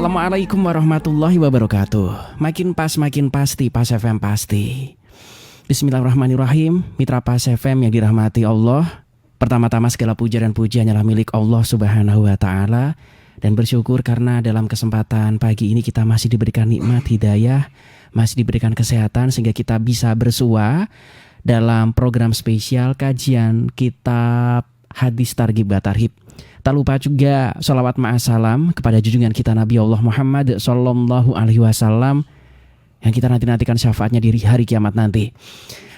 Assalamualaikum warahmatullahi wabarakatuh. Makin pas makin pasti, Pas FM pasti. Bismillahirrahmanirrahim. Mitra Pas FM yang dirahmati Allah, pertama-tama segala puja dan puji hanyalah milik Allah Subhanahu wa taala, dan bersyukur karena dalam kesempatan pagi ini kita masih diberikan nikmat hidayah, masih diberikan kesehatan sehingga kita bisa bersua dalam program spesial kajian kitab Hadis Targhib wa Tarhib. Tak lupa juga sholawat ma'asalam kepada junjungan kita Nabi Allah Muhammad Sallallahu Alaihi Wasallam yang kita nantikan syafaatnya di hari kiamat nanti.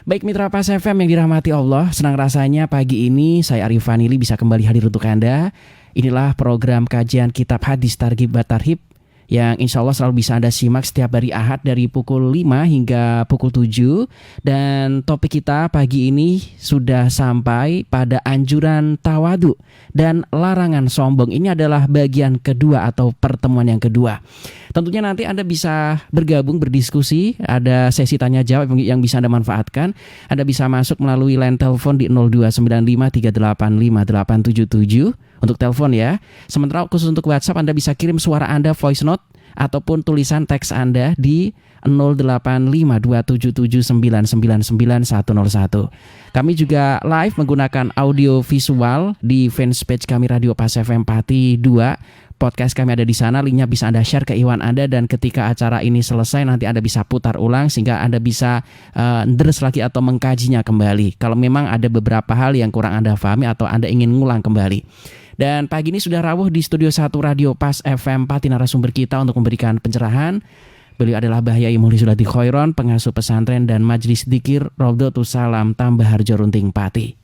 Baik mitra Pas FM yang dirahmati Allah, senang rasanya pagi ini saya Arif Vanili bisa kembali hadir untuk Anda. Inilah program kajian kitab Hadis Targhib wa Tarhib yang insya Allah selalu bisa Anda simak setiap hari Ahad dari pukul 5 hingga pukul 7. Dan topik kita pagi ini sudah sampai pada anjuran tawadu dan larangan sombong. Ini adalah bagian kedua atau pertemuan yang kedua. Tentunya nanti Anda bisa bergabung berdiskusi, ada sesi tanya jawab yang bisa Anda manfaatkan. Anda bisa masuk melalui line telepon di 02953858877 untuk telepon ya. Sementara khusus untuk WhatsApp Anda bisa kirim suara Anda voice note ataupun tulisan teks Anda di 085277999101. Kami juga live menggunakan audio visual di fanspage kami Radio Pas FM Pati 2. Podcast kami ada di sana, linknya bisa Anda share ke iwan Anda, dan ketika acara ini selesai nanti Anda bisa putar ulang sehingga Anda bisa ndres lagi atau mengkajinya kembali kalau memang ada beberapa hal yang kurang Anda pahami atau Anda ingin ngulang kembali. Dan pagi ini sudah rawuh di Studio 1 Radio Pas FM Pati narasumber kita untuk memberikan pencerahan. Beliau adalah Bahyai Muhli Sulati Khoiron, pengasuh pesantren dan Majlis Dzikir Raudhatus Salam Tambah Harjo Runting Pati.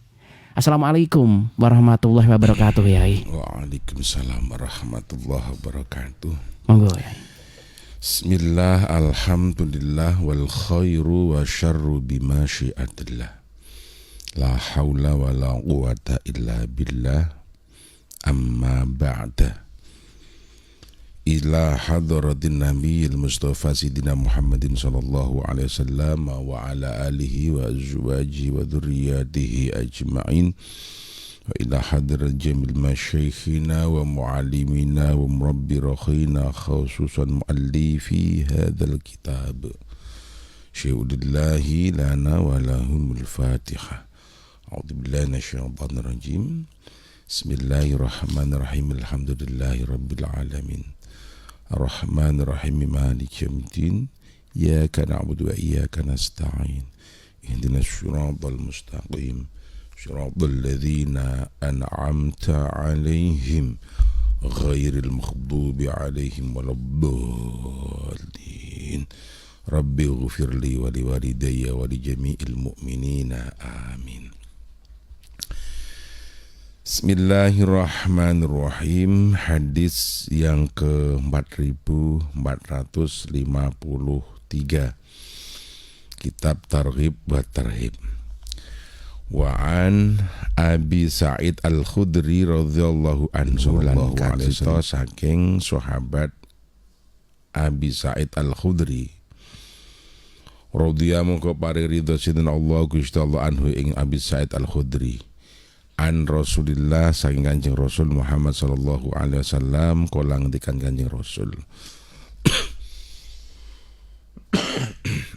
Assalamualaikum warahmatullahi wabarakatuh, Yai. Waalaikumsalam warahmatullahi wabarakatuh. Monggo, Yai. Bismillah, alhamdulillah, wal khairu wa syarru bima syi'atillah. La hawla wa la quwata illa billah. Amma ba'da. Ila hadratin nabiyil mustafa sidina Muhammadin sallallahu alaihi wasallam wa ala alihi wa azwajihi wa dhurriyyatihi ajma'in, wa ila hadrat jamil masyayikhina wa muallimina wa murabbi rakhina khususan muallifi hadzal kitab syai'ulillahi lana wa lahumul fatihah. A'udzu billahi minasyaitonir rajim. Bismillahirrahmanirrahim. Alhamdulillahi rabbil alamin. Ar-Rahmanir-Rahim Maliki Yaumiddin. Iyyaka na'budu wa iyyaka nasta'in. Ihdinas siratal mustaqim. Siratal ladzina an'amta 'alaihim ghairil maghdubi 'alaihim waladdallin. Rabbi ighfirli wa liwalidayya wa li jami'il mu'minina. Amin. Bismillahirrahmanirrahim. Hadis yang ke-4453, Kitab Targhib wa Tarhib. Wa an Abi Sa'id Al-Khudri radhiyallahu anhu, lan kalista saking sahabat Abi Sa'id Al-Khudri radhiyallahu paring ridho sinten Allah Gusti Allah anhu ing Abi Sa'id Al-Khudri. An Rasulillah saking Kanjeng Rasul Muhammad sallallahu alaihi wasallam, kala ngendikan Kanjeng Rasul,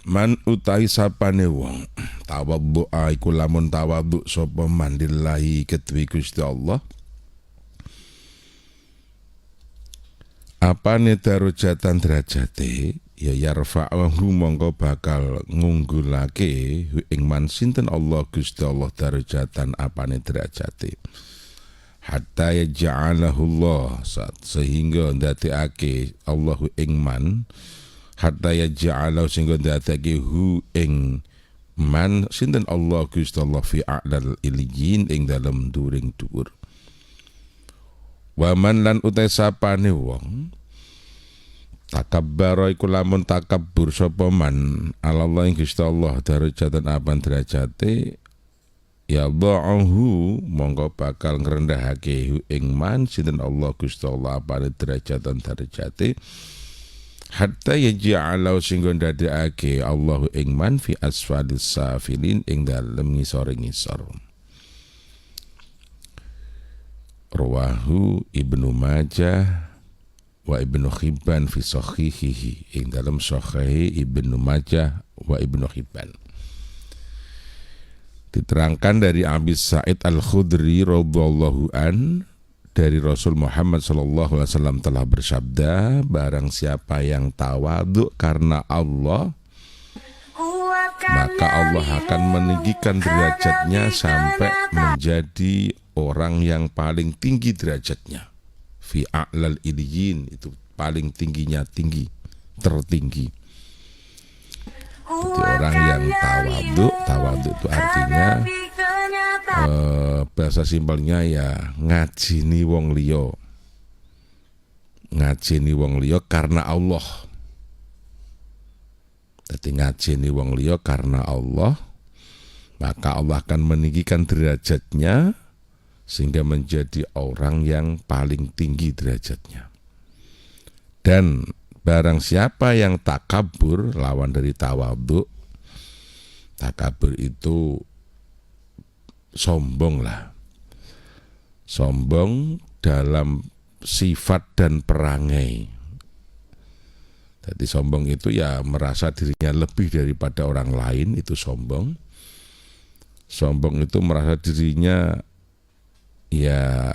man utahi sapane wong tawadhu iku lamun tawadhu sapa man lillahi kedue Gusti Allah, apane darajatan derajate ya yarfa'u mongko bakal ngunggulake ing man sinten Allah Gusti Allah darajatan apane derajate, hatta yaj'alahu Allah sehingga ndadekake Allah ing man, hatta yaj'alahu sehingga ndadekake hu ing man sinten Allah Gusti Allah fi a'lal iliyyin ing dalem during dhuwur. Wa man lan utai sapane wong takabbara iku lamun takabbur sapa man Allah ing Gusti Allah darajatan apan derajate, ya dha'ahu monggo bakal ngrendahake ing man sinten Allah Gusti Allah apane derajatan derajate, hatta yaj'alahu singgo ndadekake Allah ing man fi asfalis safilin ing dalem ngisor-ngisor. Rawahu Ibnu Majah wa Ibnu Hibban fi sahihihi, ing dalam sahih Ibnu Majah wa Ibnu Hibban. Diterangkan dari Abi Sa'id Al-Khudri radhiyallahu an, dari Rasul Muhammad sallallahu alaihi wasallam telah bersabda, barang siapa yang tawadhu karena Allah, maka Allah akan meninggikan derajatnya sampai menjadi orang yang paling tinggi derajatnya. Fi a'lal iliyyin, itu paling tingginya, tinggi, tertinggi. Jadi orang yang tawadhu itu artinya bahasa simpelnya ya ngajini wong liya. Ngajini wong liya karena Allah. Jadi ngajini wong liya karena Allah, maka Allah akan meninggikan derajatnya sehingga menjadi orang yang paling tinggi derajatnya. Dan barang siapa yang takabur, lawan dari tawadhu, takabur itu sombong lah. Sombong dalam sifat dan perangai. Jadi sombong itu ya merasa dirinya lebih daripada orang lain, itu sombong. Sombong itu merasa dirinya ya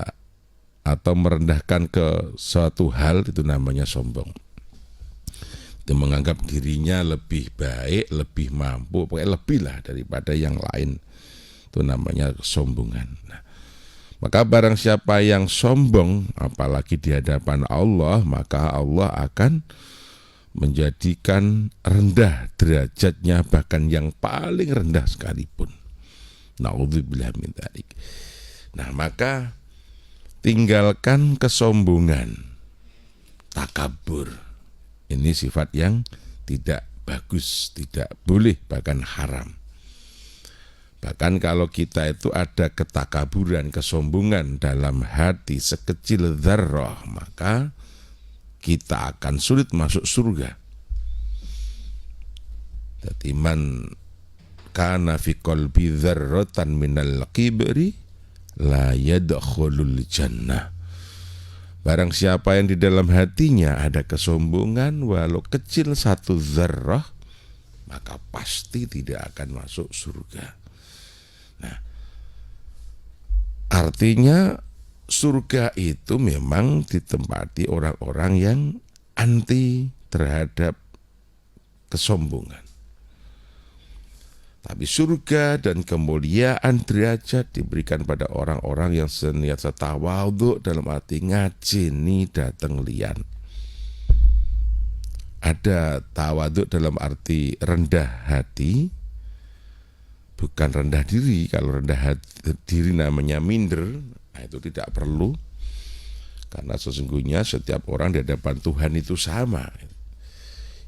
atau merendahkan ke suatu hal, itu namanya sombong. Itu menganggap dirinya lebih baik, lebih mampu, pokoknya lebih lah daripada yang lain. Itu namanya kesombongan. Nah, maka barang siapa yang sombong apalagi di hadapan Allah, maka Allah akan menjadikan rendah derajatnya, bahkan yang paling rendah sekalipun. Na'udzubillah min dzalik. Nah, maka tinggalkan kesombongan, takabur. Ini sifat yang tidak bagus, tidak boleh, bahkan haram. Bahkan kalau kita itu ada ketakaburan, kesombongan dalam hati sekecil dzarrah, maka kita akan sulit masuk surga. Jadi man kana fi qalbi dzarratan minal kibri la yadkhulul jannah. Barang siapa yang di dalam hatinya ada kesombongan walau kecil satu dzarrah, maka pasti tidak akan masuk surga. Nah, artinya surga itu memang ditempati orang-orang yang anti terhadap kesombongan. Tapi surga dan kemuliaan derajat diberikan pada orang-orang yang senantiasa tawadhu, dalam arti ngajeni dateng liyan. Ada tawadhu dalam arti rendah hati, bukan rendah diri. Kalau rendah diri namanya minder. Nah, itu tidak perlu, karena sesungguhnya setiap orang di hadapan Tuhan itu sama.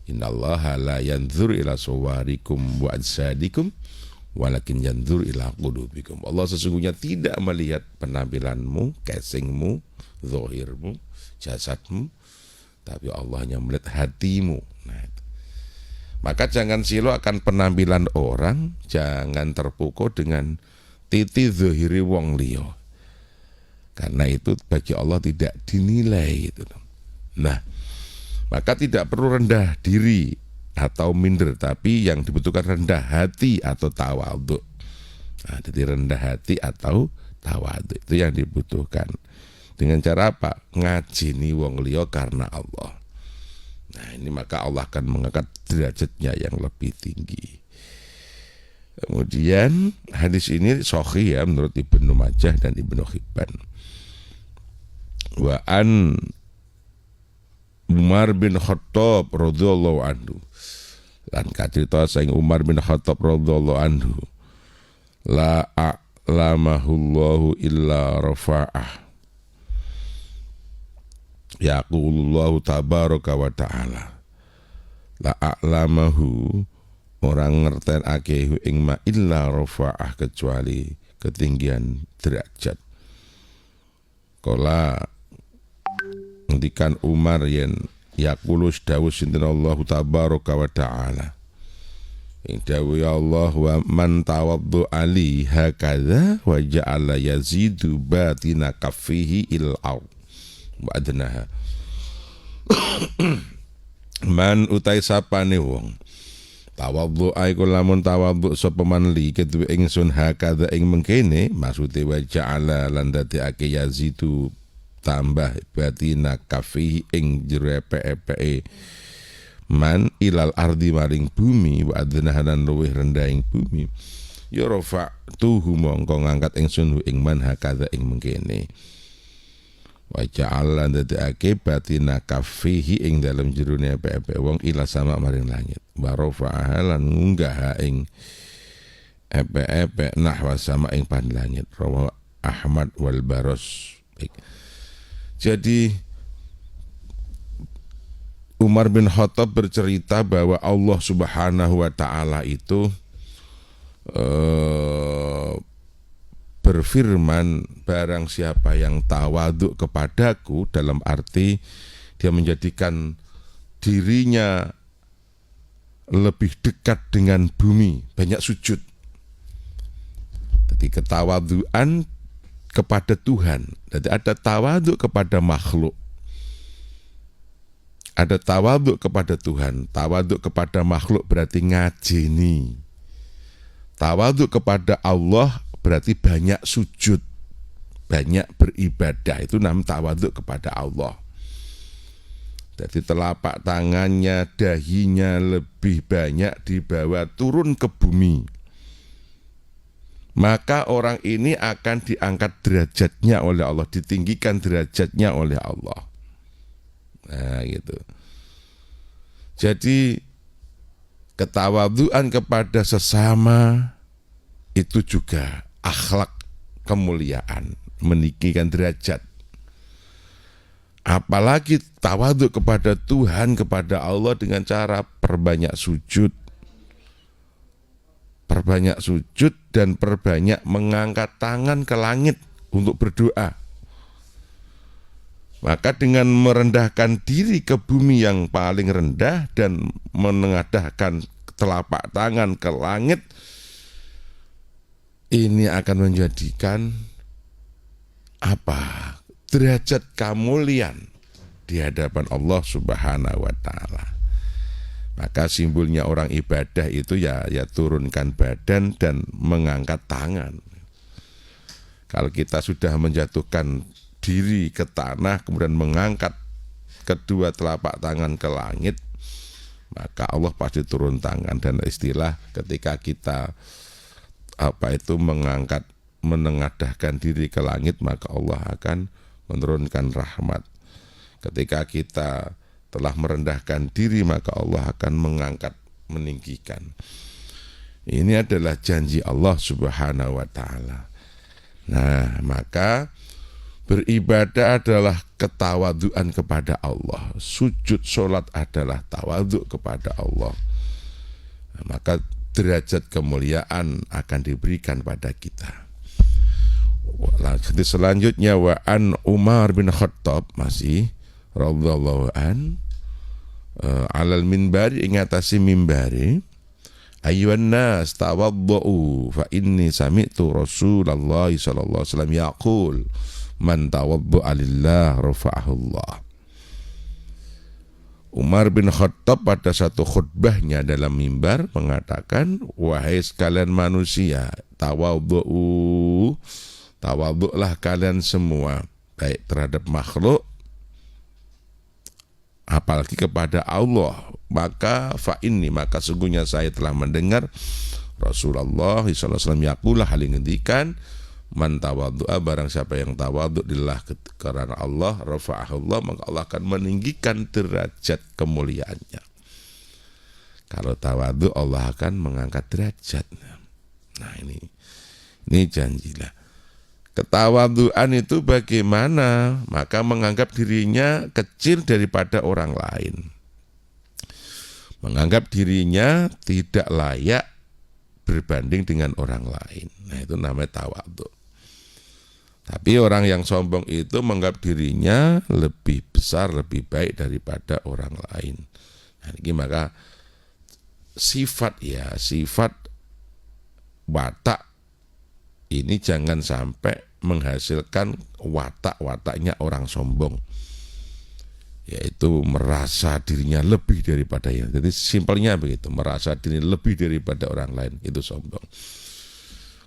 Innallaha la yanzur ila suwarikum wa ajsadikum walakin yanzur ila qulubikum. Allah sesungguhnya tidak melihat penampilanmu, casingmu, zahirmu, jasadmu, tapi Allah hanya melihat hatimu. Nah, maka jangan silo akan penampilan orang, jangan terpukau dengan titi zahiri wong liya. Karena itu bagi Allah tidak dinilai itu. Nah, maka tidak perlu rendah diri atau minder, tapi yang dibutuhkan rendah hati atau tawadhu. Nah, jadi rendah hati atau tawadhu itu yang dibutuhkan. Dengan cara apa? Ngajini wong liya karena Allah. Nah, ini maka Allah akan mengangkat derajatnya yang lebih tinggi. Kemudian hadis ini sahih ya menurut Ibnu Majah dan Ibnu Hibban. Wa an Umar bin Khattab radhiyallahu anhu, lan kacerita saing Umar bin Khattab radhiyallahu anhu, la a'lamahullahu illa rafa'ah. Yaqulullahu tabaraka wa ta'ala, la a'lamahu, orang ngertenake ing ma illa rafa'ah, kecuali ketinggian derajat. Kala ngendikan Umar yen yaqulus dawuh sinten Allah tabaraka wa ta'ala, ing dawuh ya Allah, wa man tawaddu ali hakadha wa ja'ala yazidu batina kaffihi il ard wa adnaha. Man utai sapane wong tawadhu aiku lamun tawadhu sapa man li kedue ingsun hakadha ing mengkene maksude wa ja'ala lan dadekake yazidu tambah batina kafi ing jero epe-epeke man ilal ardi maring bumi wa adnahanan luwih rendah ing bumi ya rafa tuhu mongko ngangkat ingsun ing man hakadha ing mengkene wa ja'ala dadekake batina kafihi ing dalem jerone epe-epe wong ila sama maring langit wa rafa'aha lan ngunggah ing epe-epe nahwa sama ing pan langit rawa Ahmad wal Baros. Jadi Umar bin Khattab bercerita bahwa Allah Subhanahu wa taala itu berfirman, barang siapa yang tawaduk kepadaku, dalam arti dia menjadikan dirinya lebih dekat dengan bumi, banyak sujud. Jadi ketawaduan kepada Tuhan. Jadi ada tawaduk kepada makhluk, ada tawaduk kepada Tuhan. Tawaduk kepada makhluk berarti ngajeni. Tawaduk kepada Allah berarti banyak sujud, banyak beribadah, itu namanya tawaduk kepada Allah. Jadi telapak tangannya, dahinya lebih banyak dibawa turun ke bumi. Maka orang ini akan diangkat derajatnya oleh Allah, ditinggikan derajatnya oleh Allah. Nah gitu. Jadi ketawaduan kepada sesama itu juga akhlak kemuliaan, meninggikan derajat. Apalagi tawaduk kepada Tuhan, kepada Allah dengan cara perbanyak sujud, dan perbanyak mengangkat tangan ke langit untuk berdoa. Maka dengan merendahkan diri ke bumi yang paling rendah dan menengadahkan telapak tangan ke langit, ini akan menjadikan derajat kemuliaan di hadapan Allah Subhanahu wa taala. Maka simbolnya orang ibadah itu ya turunkan badan dan mengangkat tangan. Kalau kita sudah menjatuhkan diri ke tanah kemudian mengangkat kedua telapak tangan ke langit, maka Allah pasti turun tangan. Dan istilah ketika kita menengadahkan diri ke langit, maka Allah akan menurunkan rahmat. Ketika kita telah merendahkan diri, maka Allah akan mengangkat, meninggikan. Ini adalah janji Allah Subhanahu wa taala. Nah, maka beribadah adalah ketawaduan kepada Allah. Sujud salat adalah tawaduk kepada Allah. Nah, maka derajat kemuliaan akan diberikan pada kita. Selanjutnya wa an Umar bin Khattab masih radhiyallahu an alal minbari ing atase minbari ayyuhan nas tawaddu fa inni sami'tu Rasulullah sallallahu alaihi wasallam yaqul man tawaddu lillah rafa'ahu Allah. Umar bin Khattab pada satu khutbahnya dalam mimbar mengatakan, wahai sekalian manusia, tawadhu'lah kalian semua, baik terhadap makhluk apalagi kepada Allah. Maka maka sungguhnya saya telah mendengar Rasulullah SAW yaqulah halin ngendikan, man tawaddu'a barang siapa yang tawaddu lillah karena Allah rafa'ahu Allah, maka Allah akan meninggikan derajat kemuliaannya. Kalau tawaddu Allah akan mengangkat derajat. Nah ini janjilah. Ketawaduan itu bagaimana? Maka menganggap dirinya kecil daripada orang lain. Menganggap dirinya tidak layak berbanding dengan orang lain. Nah itu namanya tawadhu. Tapi orang yang sombong itu menganggap dirinya lebih besar, lebih baik daripada orang lain. Nah, ini maka sifat watak ini jangan sampai menghasilkan watak-wataknya orang sombong. yaitu merasa dirinya lebih daripada yang. Jadi simpelnya begitu, merasa diri lebih daripada orang lain, itu sombong.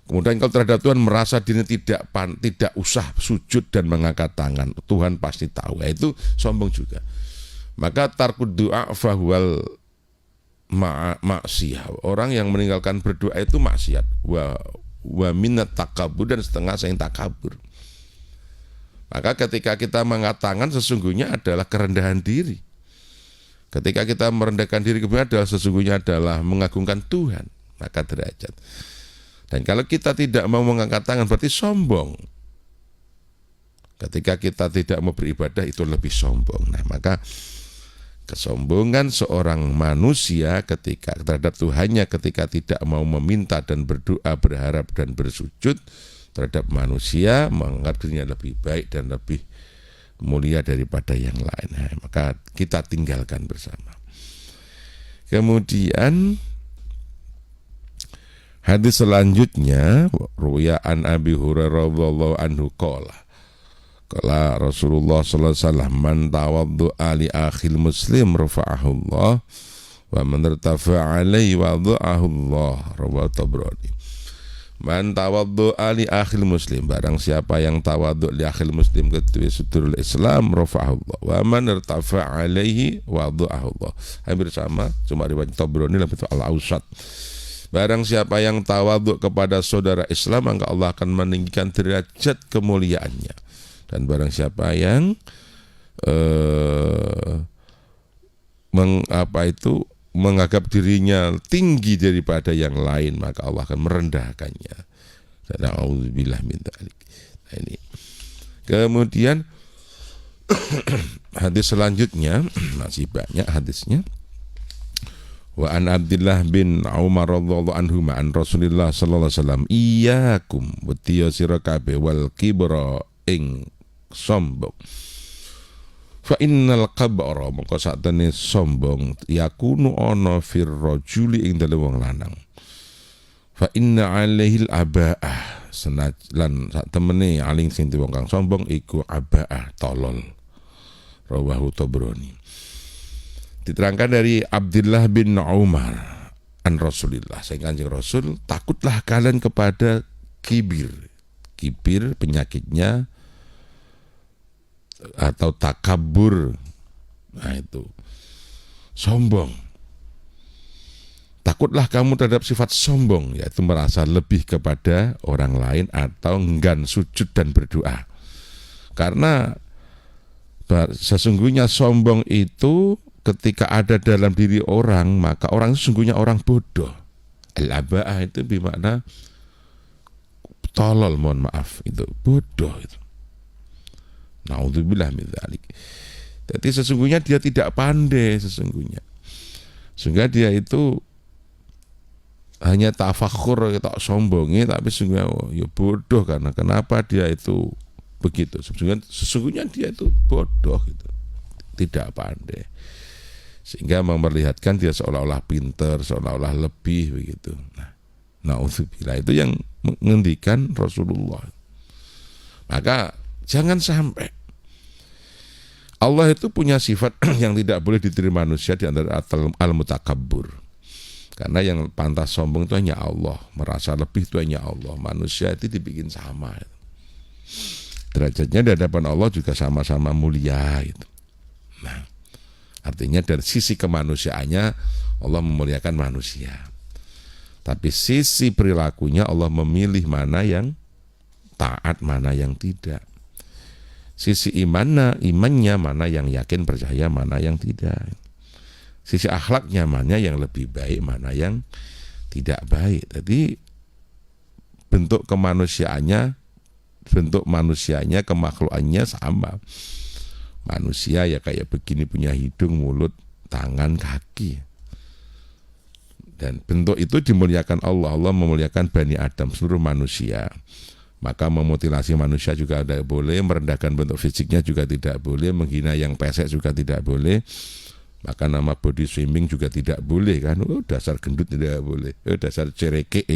Kemudian kalau terhadap Tuhan merasa diri tidak usah sujud dan mengangkat tangan, Tuhan pasti tahu, itu sombong juga. Maka tarkud doa fahuwal maksiyah, orang yang meninggalkan berdoa itu maksiat. Wa minat takabur, dan setengah sayang takabur. Maka ketika kita mengangkat tangan sesungguhnya adalah kerendahan diri. Ketika kita merendahkan diri kemudian adalah sesungguhnya adalah mengagungkan Tuhan, maka derajat. Dan kalau kita tidak mau mengangkat tangan berarti sombong. Ketika kita tidak mau beribadah itu lebih sombong. Nah, maka kesombongan seorang manusia ketika terhadap Tuhannya ketika tidak mau meminta dan berdoa, berharap dan bersujud terhadap manusia, menganggap dirinya lebih baik dan lebih mulia daripada yang lain. Nah, maka kita tinggalkan bersama. Kemudian hadis selanjutnya, ruya an Abi Hurairah radhiyallahu anhu qala Rasulullah sallallahu alaihi wasallam, man tawaddu'a li akhil muslim rafa'ahu Allah wa man irtafa'a alaihi wada'ahu Allah, rawahu Tabrani. Man tawaddu'a li akhil muslim, barang siapa yang tawaddu' li akhil muslim ketua sudurul Islam rafa'ahu Allah wa man irtafa'a alaihi wada'ahu Allah. Hampir sama, cuma riwayat Tabrani lebih al-Awsat. Barang siapa yang tawaduk kepada saudara Islam, maka Allah akan meninggikan derajat kemuliaannya. Dan barang siapa yang menganggap dirinya tinggi daripada yang lain, maka Allah akan merendahkannya. Na'udzubillah min dzalik. Nah, ini. Kemudian hadis selanjutnya masih banyak hadisnya. Wa an Abdullah bin Umar radhiyallahu anhu an Rasulillah sallallahu alaihi wasallam, iyyakum wa tiyasira kabeh wal kibra ing sombong. Fa innal kabra, maka satene sombong yakunu ana fir rajuli ing dalem wong lanang. Fa inna alaihil abaah, senajan sak temene aling sing wong kang sombong iku abaah, tolol. Rawahu Tabrani. Diterangkan dari Abdullah bin Umar an Rasulillah, saya Kanjeng Rasul, takutlah kalian kepada kibir. Kibir penyakitnya atau takabur. Nah, itu sombong. Takutlah kamu terhadap sifat sombong, yaitu merasa lebih kepada orang lain atau enggan sujud dan berdoa. Karena sesungguhnya sombong itu ketika ada dalam diri orang, maka orang itu sesungguhnya orang bodoh. Al-aba'ah itu bermakna tolol, mohon maaf, itu bodoh itu. Na'udzubillah min dzalik. Jadi sesungguhnya dia tidak pandai sesungguhnya. Sehingga dia itu hanya tafakhur, tak sombongnya, tapi sesungguhnya ya bodoh. Karena kenapa dia itu begitu? Sesungguhnya dia itu bodoh gitu. Tidak pandai. Sehingga memperlihatkan dia seolah-olah pinter, seolah-olah lebih begitu. Nah, na'udzubillah, itu yang mengendikan Rasulullah. Maka jangan sampai. Allah itu punya sifat yang tidak boleh diterima manusia, di antara al-mutakabbur. Karena yang pantas sombong itu hanya Allah, merasa lebih itu hanya Allah. Manusia itu dibikin sama. Derajatnya di hadapan Allah juga sama-sama mulia gitu. Nah, artinya dari sisi kemanusiaannya Allah memuliakan manusia. Tapi sisi perilakunya Allah memilih mana yang taat, mana yang tidak. Sisi imannya mana yang yakin percaya, mana yang tidak. Sisi akhlaknya mana yang lebih baik, mana yang tidak baik. Jadi bentuk kemanusiaannya, bentuk manusianya, kemakhlukannya sama. Manusia ya kayak begini, punya hidung, mulut, tangan, kaki. Dan bentuk itu dimuliakan Allah. Allah memuliakan Bani Adam, seluruh manusia. Maka memutilasi manusia juga tidak boleh, merendahkan bentuk fisiknya juga tidak boleh, menghina yang pesek juga tidak boleh. Maka nama body shaming juga tidak boleh kan. Oh, dasar gendut tidak boleh. Oh, dasar cereke.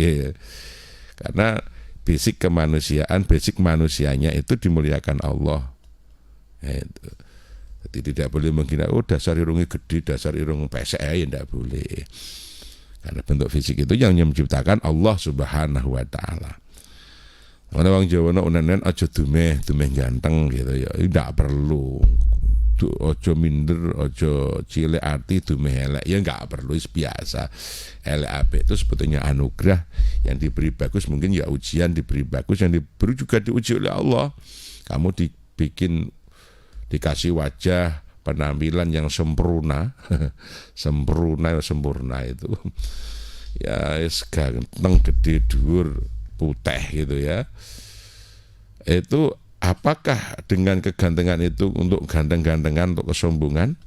Karena basic kemanusiaan, basic manusianya itu dimuliakan Allah. Itu. Jadi tidak boleh menghina, oh dasar irungnya gede, dasar irung pesek, ya tidak boleh. Karena bentuk fisik itu yang menciptakan Allah Subhanahu wa taala. Mana wong Jawa unen aja dumeh ganteng gitu ya. Tidak perlu. Ojo minder, ojo cilik ati dumeh elek. Ya enggak perlu, biasa. Elek apik itu sebetulnya anugerah, yang diberi bagus mungkin ya ujian, diberi bagus yang diberi juga diuji oleh Allah. Kamu dikasih wajah penampilan yang sempurna, sempurna itu ya ganteng, gede, dhuwur, putih gitu ya. Itu apakah dengan kegantengan itu untuk ganteng-gantengan, untuk kesombongan?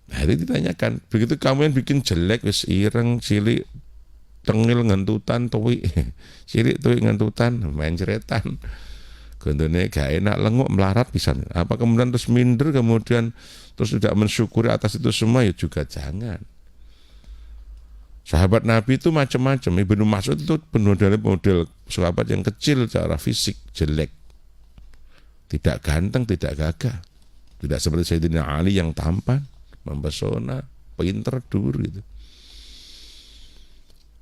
Nah itu ditanyakan. Begitu kamu yang bikin jelek, wis ireng, cilik, tengil, ngentutan, tuwik, cilik, tuwik, ngentutan, main ceretan, gondone gak enak, lenguk, melarat pisan. Apa kemudian terus minder, kemudian terus tidak mensyukuri atas itu semua? Ya juga jangan. Sahabat Nabi itu macam-macam. Ibnu Mas'ud itu penuh dari model sahabat yang kecil secara fisik, jelek, tidak ganteng, tidak gagah, tidak seperti Sayyidina Ali yang tampan, mempesona, pinter, dur gitu.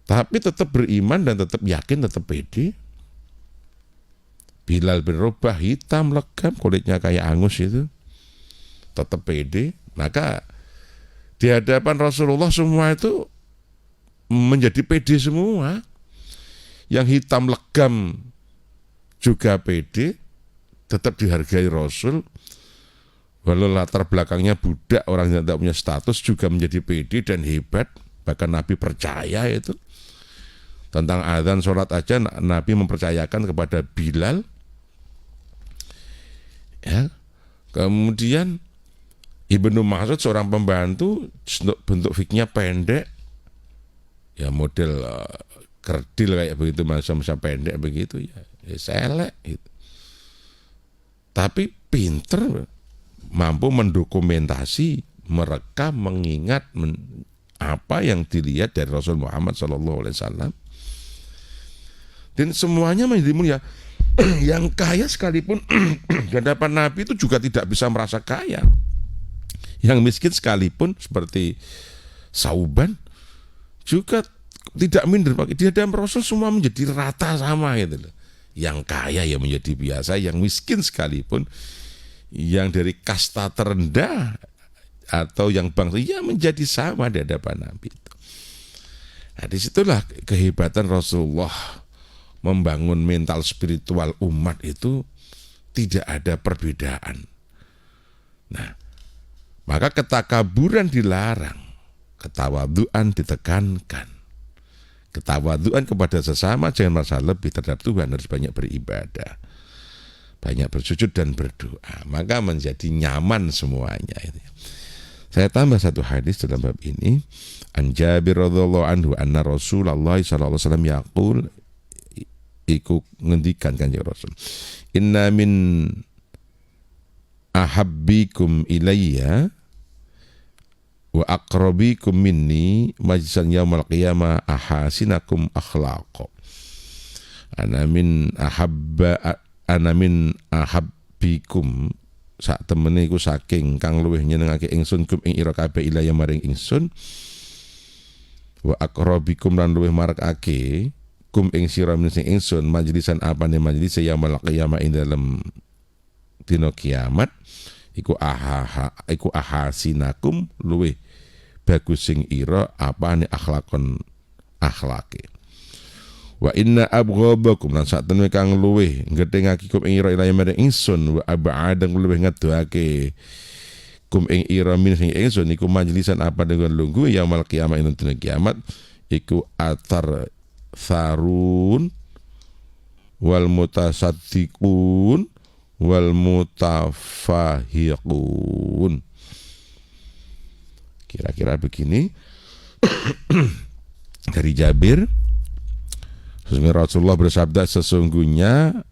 Tapi tetap beriman dan tetap yakin, tetap pede. Bilal bin Rabah hitam legam, kulitnya kayak angus itu, tetap pede. Maka di hadapan Rasulullah semua itu menjadi pede semua. Yang hitam legam juga pede, tetap dihargai Rasul. Walau latar belakangnya budak, orang yang tidak punya status, juga menjadi pede dan hebat. Bahkan Nabi percaya itu. Tentang azan sholat aja Nabi mempercayakan kepada Bilal. Ya. Kemudian Ibnu Mas'ud seorang pembantu, bentuk fiknya pendek, ya model kerdil kayak begitu, masa-masa pendek begitu ya selek gitu. Tapi pinter, mampu mendokumentasi, merekam, mengingat apa yang dilihat dari Rasul Muhammad SAW. Dan semuanya menjadi mulia. Yang kaya sekalipun di hadapan Nabi itu juga tidak bisa merasa kaya. Yang miskin sekalipun seperti Sauban juga tidak minder. Di hadapan Rasul semua menjadi rata sama gitu loh. Yang kaya ya menjadi biasa, yang miskin sekalipun, yang dari kasta terendah atau yang bangsa ya menjadi sama di hadapan Nabi itu. Nah, disitulah kehebatan Rasulullah membangun mental spiritual umat itu, tidak ada perbedaan. Nah, maka ketakaburan dilarang, ketawaduan ditekankan. Ketawaduan kepada sesama, jangan merasa lebih terhadap Tuhan, harus banyak beribadah, banyak bersujud dan berdoa, maka menjadi nyaman semuanya. Saya tambah satu hadis dalam bab ini. An Jabir radhiyallahu anhu anna Rasulullah sallallahu alaihi wasallam yaqul, iku ngendikan Kanjeng Rasul, inna min ahabbikum ilayya wa aqrabikum minni majlisan yaumal qiyamah ahasinakum akhlaqa. Ana min ahabbikum, sak temene iku saking kang luwih nyenengake ingsun kum ing ira kabeh ilayya maring ingsun, wa aqrabikum lan luwih marakake kum ing sira min sing ingsun majlisan apane majlis yaumul qiyamah ing dalem dina kiamat iku ahasinakum luwih bagus sing ira apane akhlakon akhlake. Wa inna abghabakum lan sak temene kang luwih ngethingake kum ing ira ila marang ingsun, wa ab'adang luwih ngedoake kum ing ira min sing ingsun iku majlisan apa dengan lungguh yaumul qiyamah ing dina kiamat iku atar sarun wal mutasaddiqun wal mutafahiqun. Kira-kira begini dari Jabir, Rasulullah bersabda, sesungguhnya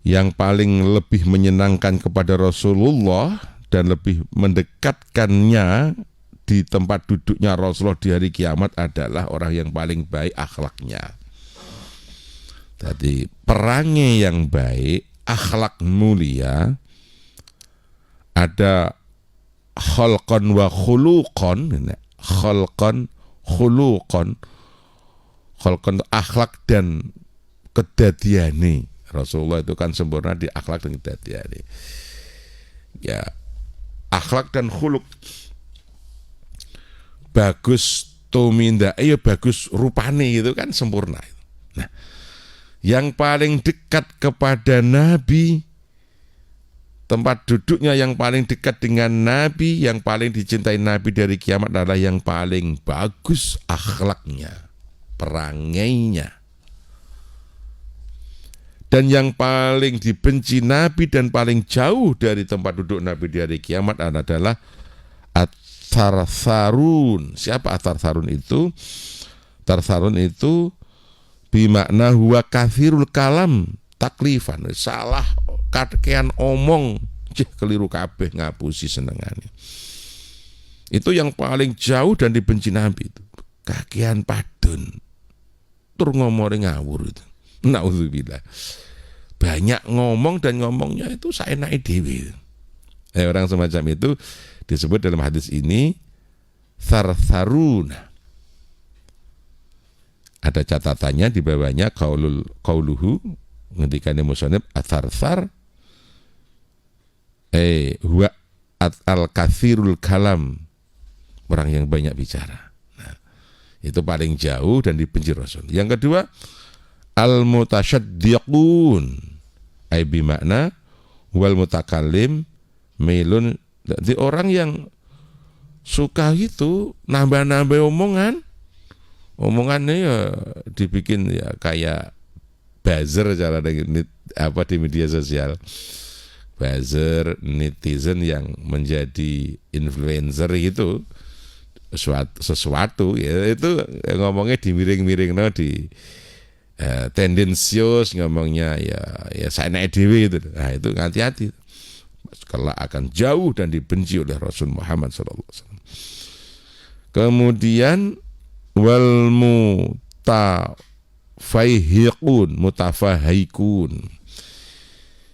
yang paling lebih menyenangkan kepada Rasulullah dan lebih mendekatkannya di tempat duduknya Rasulullah di hari kiamat adalah orang yang paling baik akhlaknya. Jadi perangai yang baik, akhlak mulia, ada khalqan wa khuluqan, khalqan khuluqan, khalqan akhlak dan kedadiane. Rasulullah itu kan sempurna di akhlak dan kedadiane. Ya, akhlak dan khuluq bagus tuminda, ya bagus rupane itu kan sempurna. Nah, yang paling dekat kepada Nabi, tempat duduknya yang paling dekat dengan Nabi, yang paling dicintai Nabi dari kiamat adalah yang paling bagus akhlaknya, perangainya. Dan yang paling dibenci Nabi dan paling jauh dari tempat duduk Nabi dari kiamat adalah at-tarsarun. Siapa at-tarsarun itu? Tarsarun itu bimakna huwa kathirul kalam taklifan, salah kakean omong, keliru kabeh ngapusi senengane. Itu yang paling jauh dan dibenci Nabi itu. Kakean padun, tur ngomore ngawur itu. Nauzubillah. Banyak ngomong dan ngomongnya itu saenake dhewe. Orang semacam itu disebut dalam hadis ini sarsaruna. Ada catatannya di bawahnya qauluhu ngendikane musannif atsarsar huwa al-katsirul kalam, orang yang banyak bicara. Nah, itu paling jauh dan dibenci Rasul. Yang kedua, al-mutasyaddiqun, ai bimakna wal mutakallim mailun, jadi orang yang suka itu nambah-nambah omongannya ya dibikin ya kayak buzzer cara di media sosial. Buzzer, netizen yang menjadi influencer itu sesuatu ya itu ngomongnya dimiring-miring di tendensius, ngomongnya ya saya naik dewi itu. Nah itu hati-hati, kelak akan jauh dan dibenci oleh Rasul Muhammad SAW. Kemudian wal mutafahikun.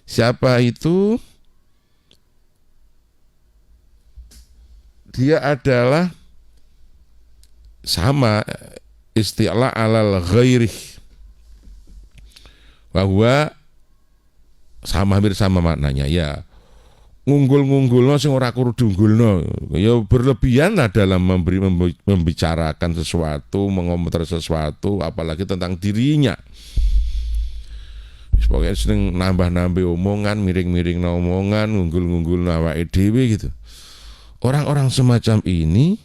Siapa itu? Dia adalah sama isti'la alal ghairih, bahwa hampir sama maknanya ya, ngunggul-ngunggulno sing ora kudu diunggulno. Ya berlebihan lah dalam membicarakan sesuatu, mengomentari sesuatu, apalagi tentang dirinya. Pokoknya sering nambah-nambah omongan, miring-miring omongan, ngunggul-ngunggul awake dhewe gitu. Orang-orang semacam ini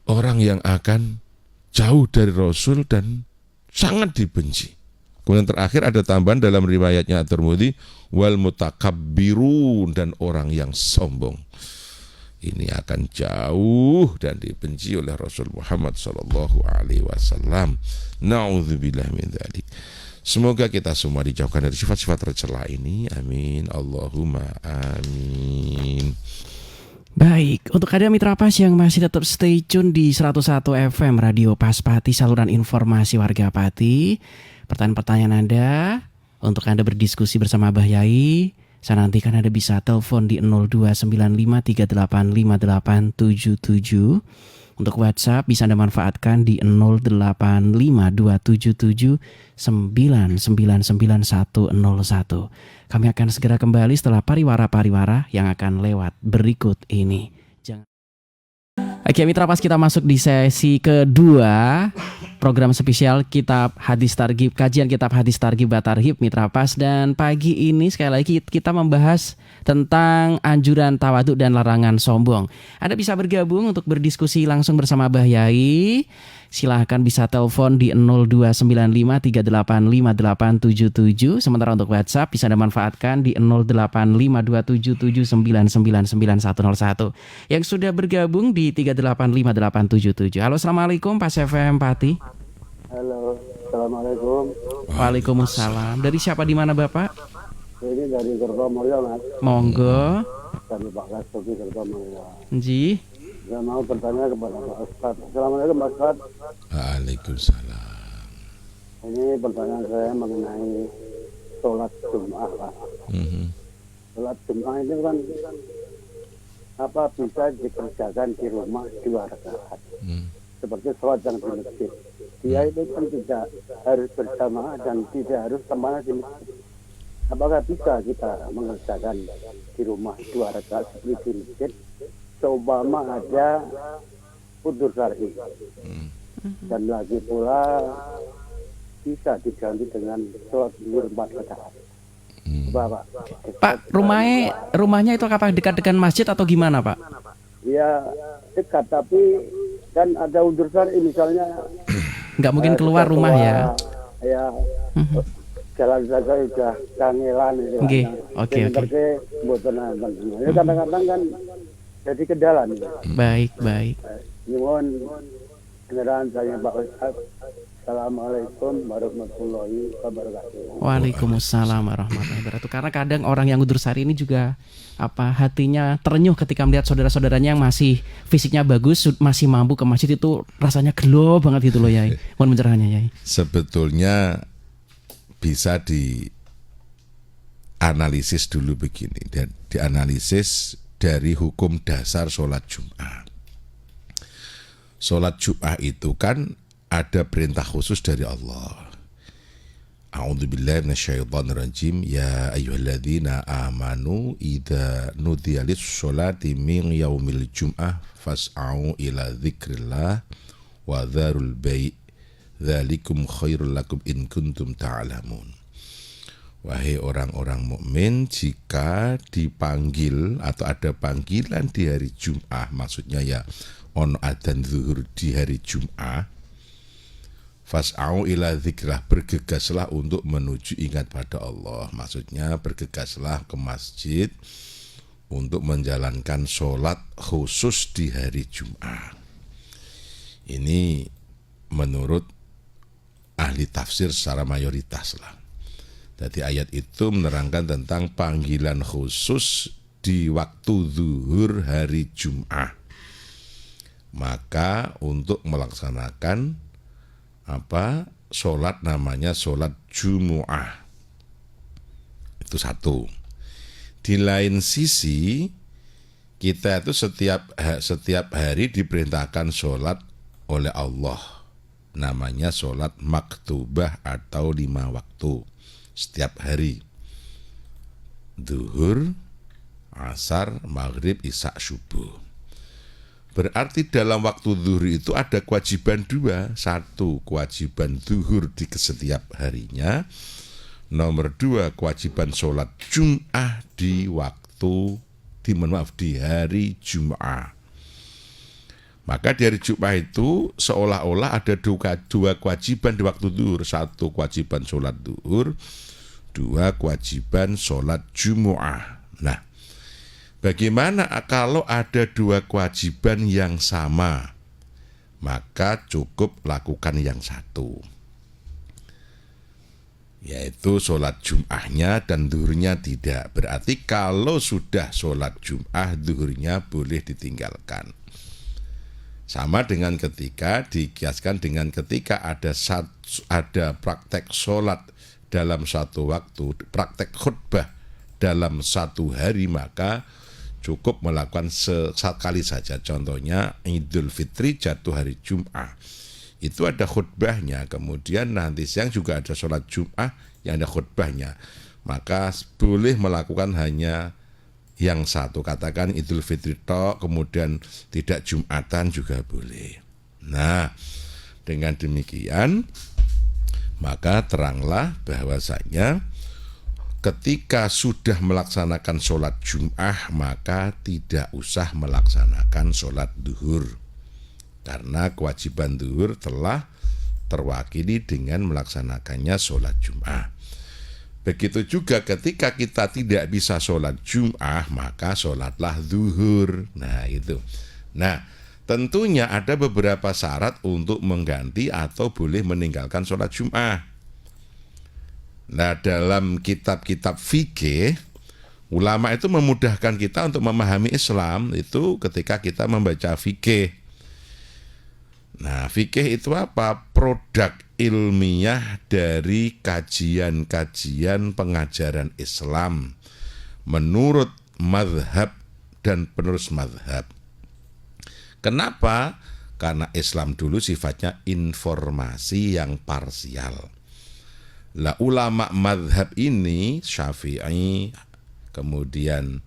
orang yang akan jauh dari Rasul dan sangat dibenci. Kemudian terakhir ada tambahan dalam riwayatnya At-Tirmidzi, wal mutakabbirun, dan orang yang sombong. Ini akan jauh dan dibenci oleh Rasul Muhammad sallallahu alaihi wasallam. Nauzubillah min dzalik. Semoga kita semua dijauhkan dari sifat-sifat tercela ini. Amin. Allahumma amin. Baik, untuk Anda Mitra Pas yang masih tetap stay tune di 101 FM Radio Pas Pati, saluran informasi warga Pati. Pertanyaan-pertanyaan Anda, untuk Anda berdiskusi bersama Abah Yai, saya nantikan Anda bisa telepon di 0295385877. Untuk WhatsApp bisa Anda manfaatkan di 085277999101. Kami akan segera kembali setelah pariwara-pariwara yang akan lewat berikut ini. Oke Mitra Pas, kita masuk di sesi kedua program spesial Kitab Hadis Targhib, kajian Kitab Hadis Targhib Batarhib Mitra Pas. Dan pagi ini sekali lagi kita membahas tentang anjuran tawaduk dan larangan sombong. Anda bisa bergabung untuk berdiskusi langsung bersama Abah Yai. Silahkan bisa telepon di 0295385877. Sementara untuk WhatsApp bisa Anda manfaatkan di 085277999101. Yang sudah bergabung di 3858877. Halo, assalamualaikum Pas FM Pati. Halo, assalamualaikum. Waalaikumsalam. Dari siapa, di mana Bapak? Ini dari Kertomulyo, Mas. Monggo. Dari Pak Kastoki Kertomulyo. Ji. Saya mau bertanya kepada Pak Ustadz. Assalamualaikum Pak Ustadz. Waalaikumsalam. Ini pertanyaan saya mengenai sholat Jum'ah, Pak. Sholat Jumat itu kan bisa dikerjakan di rumah 2 rakaat. Seperti sholat yang di masjid. Dia itu kan tidak harus berjamaah dan tidak harus kemana di masjid. Apakah bisa kita mengerjakan di rumah 2 rakaat seperti di masjid? Seumpama ada udzur syar'i. Dan lagi pula bisa diganti dengan sholat zuhur 4 rakaat. Pak, Pak, rumahnya itu apa dekat dengan masjid atau gimana, Pak? ya dekat, tapi kan ada udzur syar'i, misalnya Nggak mungkin keluar sudah rumah tua, ya. ya jalan saja sudah kangelan itu. Nggih, oke. Ya kadang-kadang kan jadi kendala nih. Baik. Mohon kendaraan saya Pak Ustaz. Assalamualaikum warahmatullahi wabarakatuh. Waalaikumsalam warahmatullahi wabarakatuh. Karena kadang orang yang udzur syar'i ini juga hatinya terenyuh ketika melihat saudara-saudaranya yang masih fisiknya bagus, masih mampu ke masjid, itu rasanya gelo banget gitu loh, Yai. Mohon pencerahannya, Yai. Sebetulnya bisa dianalisis dulu begini, dan dianalisis dari hukum dasar sholat Jum'ah. Sholat Jum'ah itu kan ada perintah khusus dari Allah. A'udzubillahi minasyaitonirrajim. Ya ayyuhalladzina amanu idza nudiya lis-sholati min yaumil jum'ah fas'au ila dzikrillah wa dzarul bai' dzalikum khairul lakum in kuntum ta'lamun. Wahai orang-orang mukmin, jika dipanggil atau ada panggilan di hari Jum'ah, maksudnya ya ono adzan zuhur di hari Jum'ah, fas'au ila dzikrillah, bergegaslah untuk menuju ingat pada Allah. Maksudnya bergegaslah ke masjid untuk menjalankan sholat khusus di hari Jum'ah. Ini menurut ahli tafsir secara mayoritas lah. Jadi ayat itu menerangkan tentang panggilan khusus di waktu zuhur hari Jum'ah. Maka untuk melaksanakan sholat namanya sholat Jumu'ah. Itu satu. Di lain sisi, kita itu setiap hari diperintahkan sholat oleh Allah. Namanya sholat maktubah atau 5 waktu setiap hari. Zuhur, asar, maghrib, isya, subuh. Berarti dalam waktu zuhur itu ada kewajiban 2. 1, kewajiban zuhur di setiap harinya. Nomor 2, kewajiban sholat Jum'ah di hari Jum'ah. Maka di hari Jum'ah itu seolah-olah ada 2 kewajiban di waktu zuhur. 1, kewajiban sholat zuhur. 2, kewajiban sholat Jumu'ah. Nah, bagaimana kalau ada 2 kewajiban yang sama? Maka cukup lakukan yang 1, yaitu sholat Jum'ahnya dan zuhurnya tidak. Berarti kalau sudah sholat Jum'ah, zuhurnya boleh ditinggalkan. Sama dengan dikiaskan dengan ketika ada praktek sholat dalam satu waktu, praktek khutbah dalam satu hari, maka cukup melakukan sekali saja. Contohnya Idul Fitri jatuh hari Jum'ah, itu ada khutbahnya. Kemudian nanti siang juga ada sholat Jum'ah yang ada khutbahnya. Maka boleh melakukan hanya yang 1. Katakan Idul Fitri tok, kemudian tidak Jumatan juga boleh. Nah, dengan demikian maka teranglah bahwasanya ketika sudah melaksanakan sholat Jum'ah, maka tidak usah melaksanakan sholat duhur, karena kewajiban duhur telah terwakili dengan melaksanakannya sholat Jum'ah. Begitu juga ketika kita tidak bisa sholat Jum'ah, maka sholatlah duhur. Nah itu. Nah, tentunya ada beberapa syarat untuk mengganti atau boleh meninggalkan sholat Jum'ah. Nah, dalam kitab-kitab fikih, ulama itu memudahkan kita untuk memahami Islam itu ketika kita membaca fikih. Nah, fikih itu apa? Produk ilmiah dari kajian-kajian pengajaran Islam. menurut madhab dan penerus madhab. Kenapa? Karena Islam dulu sifatnya informasi yang parsial. Lah ulama madhab ini Syafi'i, kemudian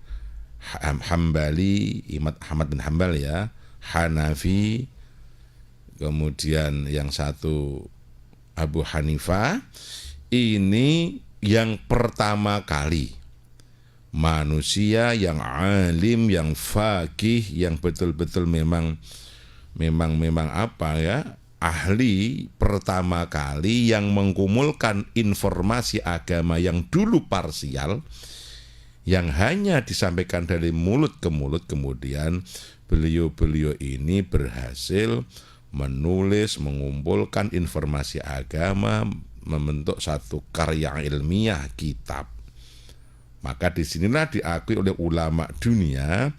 Hambali, Imam Ahmad bin Hambal ya, Hanafi, kemudian yang satu Abu Hanifah, ini yang pertama kali manusia yang alim, yang faqih, yang betul-betul memang apa ya, ahli pertama kali yang mengkumulkan informasi agama yang dulu parsial, yang hanya disampaikan dari mulut ke mulut. Kemudian beliau ini berhasil menulis, mengumpulkan informasi agama, membentuk satu karya ilmiah, kitab. Maka disinilah diakui oleh ulama dunia,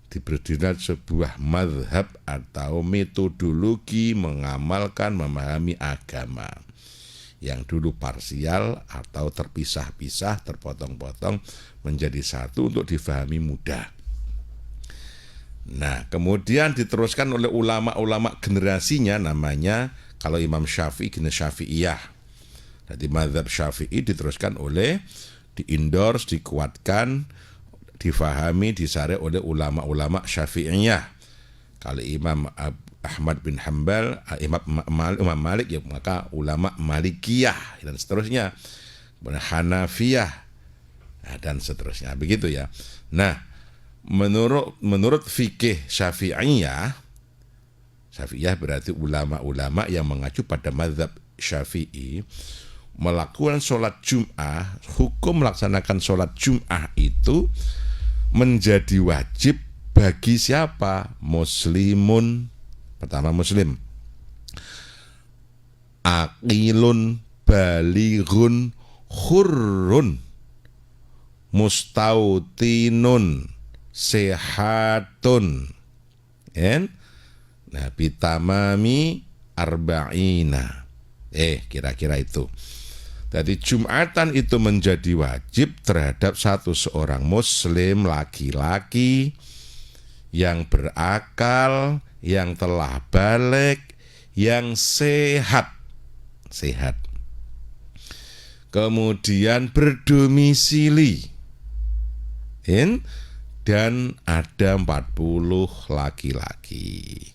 diberikan sebuah madhab atau metodologi mengamalkan, memahami agama yang dulu parsial atau terpisah-pisah, terpotong-potong menjadi satu untuk difahami mudah. Nah, kemudian diteruskan oleh ulama-ulama generasinya, namanya kalau Imam Syafi'i generasi Syafi'iyah. Jadi mazhab Syafi'i diteruskan oleh, di-endorse, dikuatkan, difahami, disare oleh ulama-ulama Syafi'iyah. Kalau Imam Ahmad bin Hambal, Imam Malik, ya maka ulama Malikiyah dan seterusnya, Hanafiyah dan seterusnya, begitu ya. Nah, menurut fikih Syafi'iyah berarti ulama-ulama yang mengacu pada mazhab Syafi'i, melakukan sholat Jum'ah, hukum melaksanakan sholat Jum'ah itu menjadi wajib bagi siapa? Muslimun, pertama muslim, aqilun, balighun, hurrun, mustautinun, sehatun, nah bitamami arba'ina, kira-kira itu. Jadi Jumatan itu menjadi wajib terhadap seorang muslim laki-laki yang berakal, yang telah balik, yang sehat. Kemudian berdomisili, dan ada 40 laki-laki.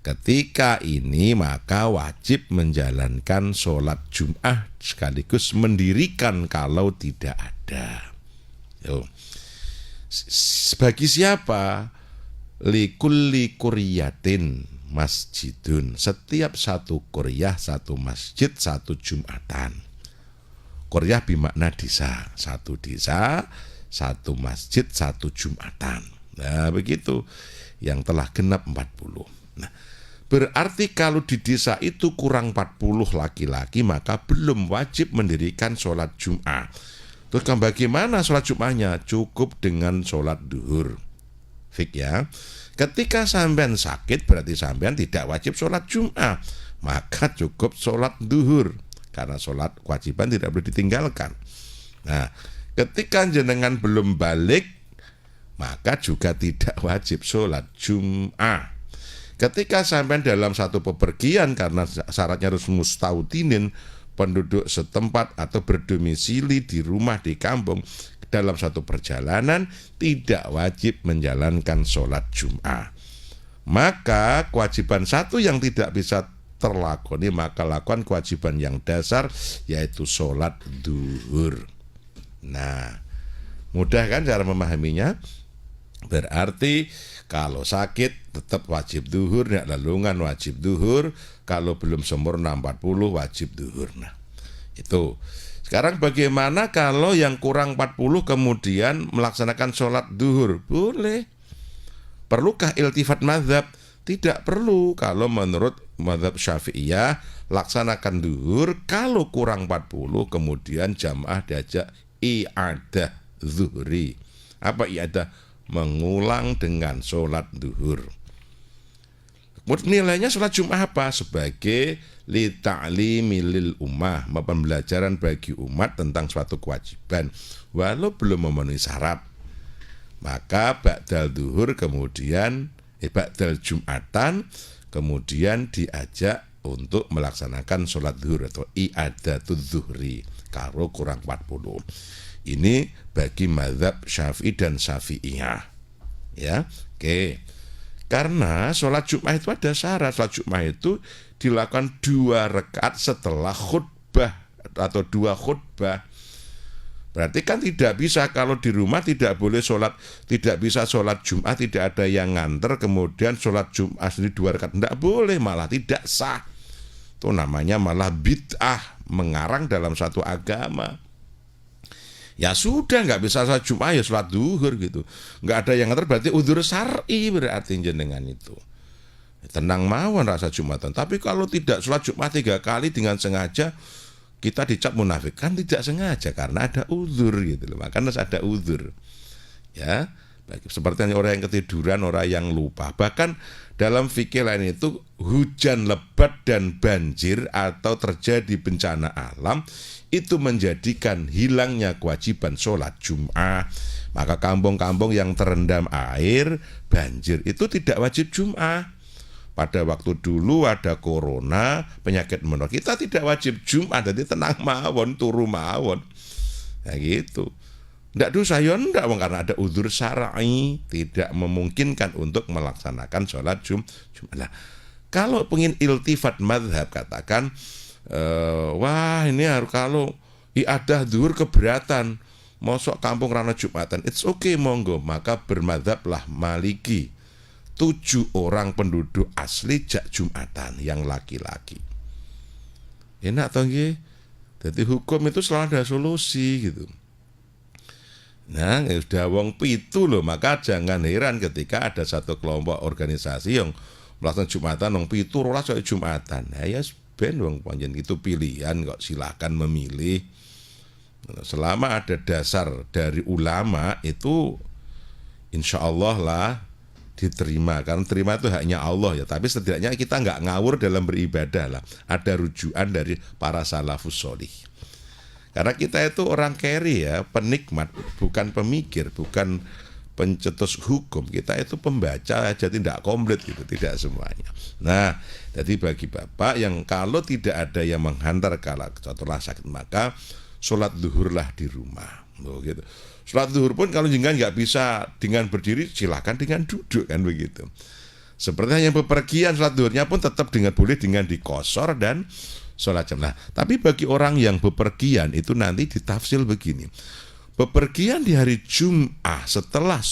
Ketika ini maka wajib menjalankan sholat Jum'ah sekaligus mendirikan kalau tidak ada. Bagi siapa? Likulli kuryatin masjidun. Setiap satu kuryah, satu masjid, satu Jum'atan. Kuryah bermakna desa. Satu desa, satu masjid, satu Jum'atan. Nah begitu, yang telah genap 40. Nah, berarti kalau di desa itu kurang 40 laki-laki, maka belum wajib mendirikan sholat Jum'ah. Terus bagaimana sholat Jum'ahnya? Cukup dengan sholat duhur. Fik ya. Ketika sampean sakit berarti sampean tidak wajib sholat Jum'ah, maka cukup sholat duhur, karena sholat kewajiban tidak boleh ditinggalkan. Nah, ketika jenengan belum balik, maka juga tidak wajib sholat Jum'ah. Ketika sampai dalam satu pepergian, karena syaratnya harus mustautinin, penduduk setempat atau berdomisili di rumah di kampung, dalam satu perjalanan tidak wajib menjalankan sholat Jum'ah. Maka kewajiban satu yang tidak bisa terlakoni, maka lakukan kewajiban yang dasar, yaitu sholat duhur. Nah, mudah kan cara memahaminya? Berarti kalau sakit tetap wajib duhur, nek lalungan wajib duhur, kalau belum sempurna 40 wajib duhur. Nah, itu. Sekarang bagaimana kalau yang kurang 40 kemudian melaksanakan sholat duhur? Boleh. Perlukah iltifat mazhab? Tidak perlu. Kalau menurut mazhab Syafi'iyah, laksanakan duhur, kalau kurang 40 kemudian jamaah diajak i'adah zuhri. Apa i'adah? Mengulang dengan sholat duhur. Nilainya sholat Jumat apa? Sebagai li ta'limi lil ummah, pembelajaran bagi umat tentang suatu kewajiban walau belum memenuhi syarat. Maka ba'dal zuhur kemudian ba'dal Jumatan kemudian diajak untuk melaksanakan sholat zuhur atau i'adatul zuhri karo kurang 40. Ini bagi mazhab Syafi'i dan Syafi'iyah. Ya, oke. Karena sholat Jumat itu ada syarat. Sholat Jumat itu dilakukan 2 rakaat setelah khutbah atau 2 khutbah. Berarti kan tidak bisa kalau di rumah tidak boleh sholat, tidak bisa sholat Jumat, tidak ada yang nganter kemudian sholat Jumat sendiri 2 rakaat. Tidak boleh, malah tidak sah. Itu namanya malah bid'ah, mengarang dalam satu agama. Ya sudah, nggak bisa sholat Jumat ya sholat zuhur gitu. Nggak ada yang nganter berarti udzur syar'i berarti jenengan itu. Tenang mawon rasa Jumatan. Tapi kalau tidak sholat Jumat 3 kali dengan sengaja, kita dicap munafik. Kan tidak sengaja karena ada udzur gitu loh. Makanya harus ada udzur. Ya, seperti orang yang ketiduran, orang yang lupa. Bahkan dalam fikih lain itu hujan lebat dan banjir atau terjadi bencana alam itu menjadikan hilangnya kewajiban sholat Jum'ah. Maka kampung-kampung yang terendam air, banjir itu tidak wajib Jum'ah. Pada waktu dulu ada corona, penyakit menular, kita tidak wajib Jum'ah, jadi tenang mawon, turu mawon. Nah gitu. Nggak dosa ya enggak, karena ada udzur syar'i, tidak memungkinkan untuk melaksanakan sholat Jum'ah. Nah, kalau pengen iltifat mazhab katakan, wah ini harus kalau i'adah zuhur keberatan, mosok kampung rana Jumatan, it's okay monggo, maka bermadzhablah Maliki. 7 orang penduduk asli jak Jumatan yang laki-laki. Enak toh nggih? Jadi hukum itu selalu ada solusi gitu. Nah, sudah wong 7 loh, maka jangan heran ketika ada satu kelompok organisasi yang melaksanakan Jumatan wong 7 rolas soal Jumatan. Nah, ya ben wong panjen itu pilihan kok, silakan memilih. Selama ada dasar dari ulama itu insya Allah lah diterima, karena terima itu haknya Allah ya. Tapi setidaknya kita nggak ngawur dalam beribadah lah. Ada rujukan dari para salafus sholih. Karena kita itu orang carry ya, penikmat, bukan pemikir, bukan pencetus hukum. Kita itu pembaca aja, tidak komplit gitu, tidak semuanya. Nah, jadi bagi Bapak yang kalau tidak ada yang menghantar kalau setelah sakit, maka sholat zuhurlah di rumah. Loh, gitu. Sholat zuhur pun kalau jenengan nggak bisa dengan berdiri, silakan dengan duduk kan begitu. Seperti yang bepergian, sholat zuhurnya pun tetap boleh dengan dikosor dan sholat jam. Nah, tapi bagi orang yang bepergian itu nanti ditafsir begini. Bepergian di hari Jum'ah setelah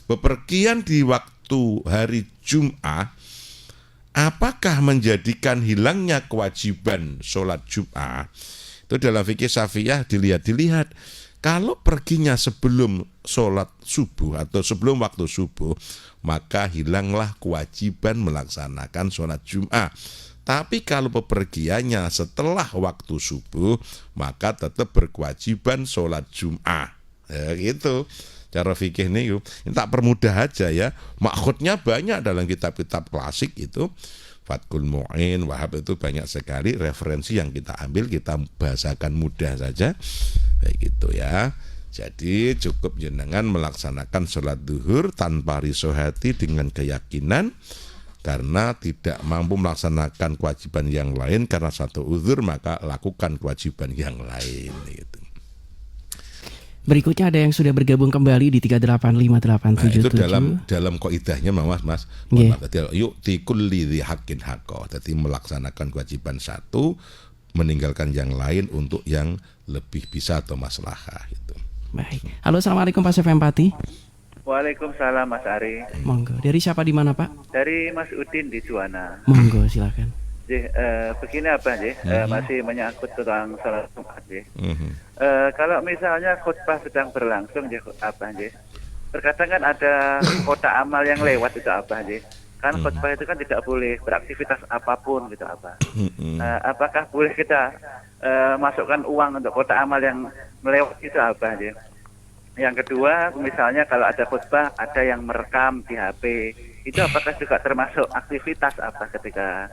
bepergian di waktu hari Jum'ah, apakah menjadikan hilangnya kewajiban sholat Jum'ah? Itu dalam fikih Syafi'iyah dilihat. Kalau perginya sebelum sholat subuh atau sebelum waktu subuh, maka hilanglah kewajiban melaksanakan sholat Jum'ah. Tapi kalau bepergiannya setelah waktu subuh, maka tetap berkewajiban sholat Jum'ah. Ya, gitu. Cara fikih ini tak permudah aja ya. Maksudnya banyak dalam kitab-kitab klasik itu. Fathul Mu'in, Wahab itu banyak sekali referensi yang kita ambil, kita bahasakan mudah saja. Kayak gitu ya. Jadi cukup jenengan melaksanakan sholat zuhur tanpa risau hati dengan keyakinan. Karena tidak mampu melaksanakan kewajiban yang lain karena satu uzur, maka lakukan kewajiban yang lain gitu. Berikutnya ada yang sudah bergabung kembali di 3858777. Itu dalam kaidahnya Mas. Yeah. Yuk tikulli dzi haqqin haqqo. Jadi melaksanakan kewajiban satu, meninggalkan yang lain untuk yang lebih bisa atau maslahah gitu. Baik. Halo, assalamualaikum Pak Syef Empati. Waalaikumsalam Mas Ari. Monggo. Dari siapa di mana Pak? Dari Mas Udin di Juwana. Monggo, silakan. Begini apa masih menyangkut tentang salat Jumat kalau misalnya khutbah sedang berlangsung terkadang kan ada kotak amal yang lewat itu apa kan khutbah itu kan tidak boleh beraktivitas apapun gitu apa. Apakah boleh kita masukkan uang untuk kotak amal yang melewat itu apa Yang kedua, misalnya kalau ada khutbah ada yang merekam di HP itu apakah juga termasuk aktivitas apa ketika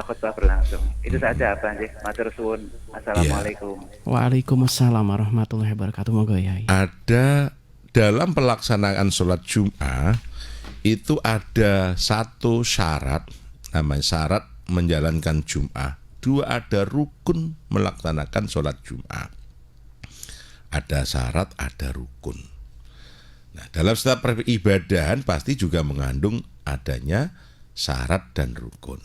khutbah berlangsung? Itu saja apa nggih. Matur suwun. Assalamualaikum. Waalaikumsalam warahmatullahi wabarakatuh. Monggo Yai. Ada dalam pelaksanaan sholat Jum'ah itu ada satu syarat, namanya syarat menjalankan Jum'ah. Dua, ada rukun melaksanakan sholat Jum'ah. Ada syarat, ada rukun. Nah, dalam setiap peribadahan pasti juga mengandung adanya syarat dan rukun.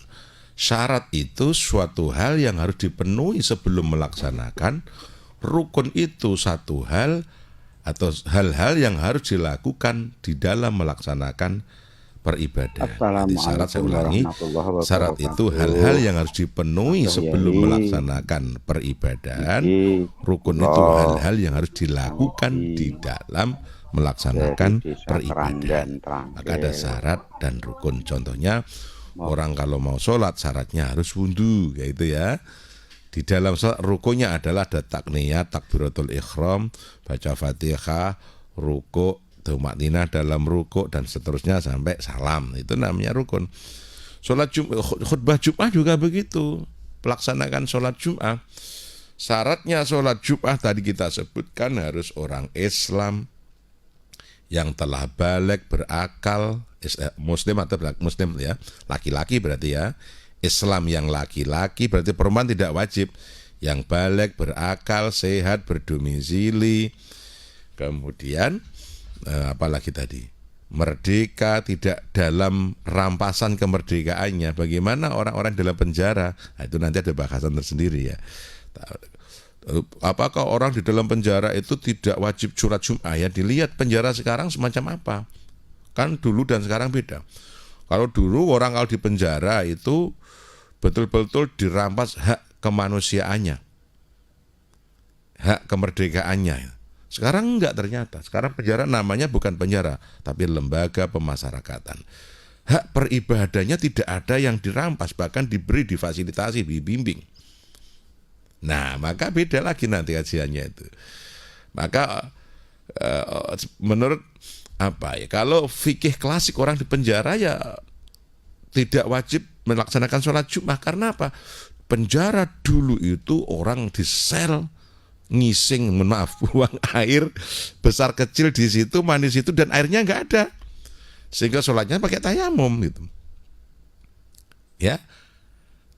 Syarat itu suatu hal yang harus dipenuhi sebelum melaksanakan. Rukun itu satu hal atau hal-hal yang harus dilakukan di dalam melaksanakan peribadahan. Jadi syarat, saya ulangi, syarat itu hal-hal yang harus dipenuhi sebelum melaksanakan peribadahan. Rukun itu hal-hal yang harus dilakukan di dalam melaksanakan peribadahan. Maka ada syarat dan rukun. Contohnya orang kalau mau sholat syaratnya harus wudhu, kayak itu ya. Di dalam sholat rukunnya adalah ada takniyat, takbiratul ikhram, baca Fatihah, rukuk, tumakninah dalam rukuk dan seterusnya sampai salam. Itu namanya rukun. Khutbah Jum'ah juga begitu. Pelaksanakan sholat Jum'ah. Syaratnya sholat Jum'ah tadi kita sebutkan harus orang Islam yang telah balik, berakal, muslim atau muslim ya, laki-laki berarti ya. Islam yang laki-laki berarti perempuan tidak wajib. Yang balik, berakal, sehat, berdomisili. Kemudian apalagi tadi, merdeka, tidak dalam rampasan kemerdekaannya. Bagaimana orang-orang dalam penjara? Nah, itu nanti ada bahasan tersendiri ya. Apakah orang di dalam penjara itu tidak wajib sholat Jum'ah? Ya dilihat penjara sekarang semacam apa. Kan dulu dan sekarang beda. Kalau dulu orang kalau di penjara itu betul-betul dirampas hak kemanusiaannya, hak kemerdekaannya. Sekarang enggak ternyata. Sekarang penjara namanya bukan penjara, tapi lembaga pemasyarakatan. Hak peribadahnya tidak ada yang dirampas, bahkan diberi, difasilitasi, dibimbing. Nah, maka beda lagi nanti kajiannya itu. Maka menurut apa ya? Kalau fikih klasik orang di penjara ya tidak wajib melaksanakan sholat Jum'ah. Karena apa? Penjara dulu itu orang di sel, ngising, buang air besar kecil di situ, mandi situ, dan airnya nggak ada, sehingga sholatnya pakai tayamum gitu. Ya,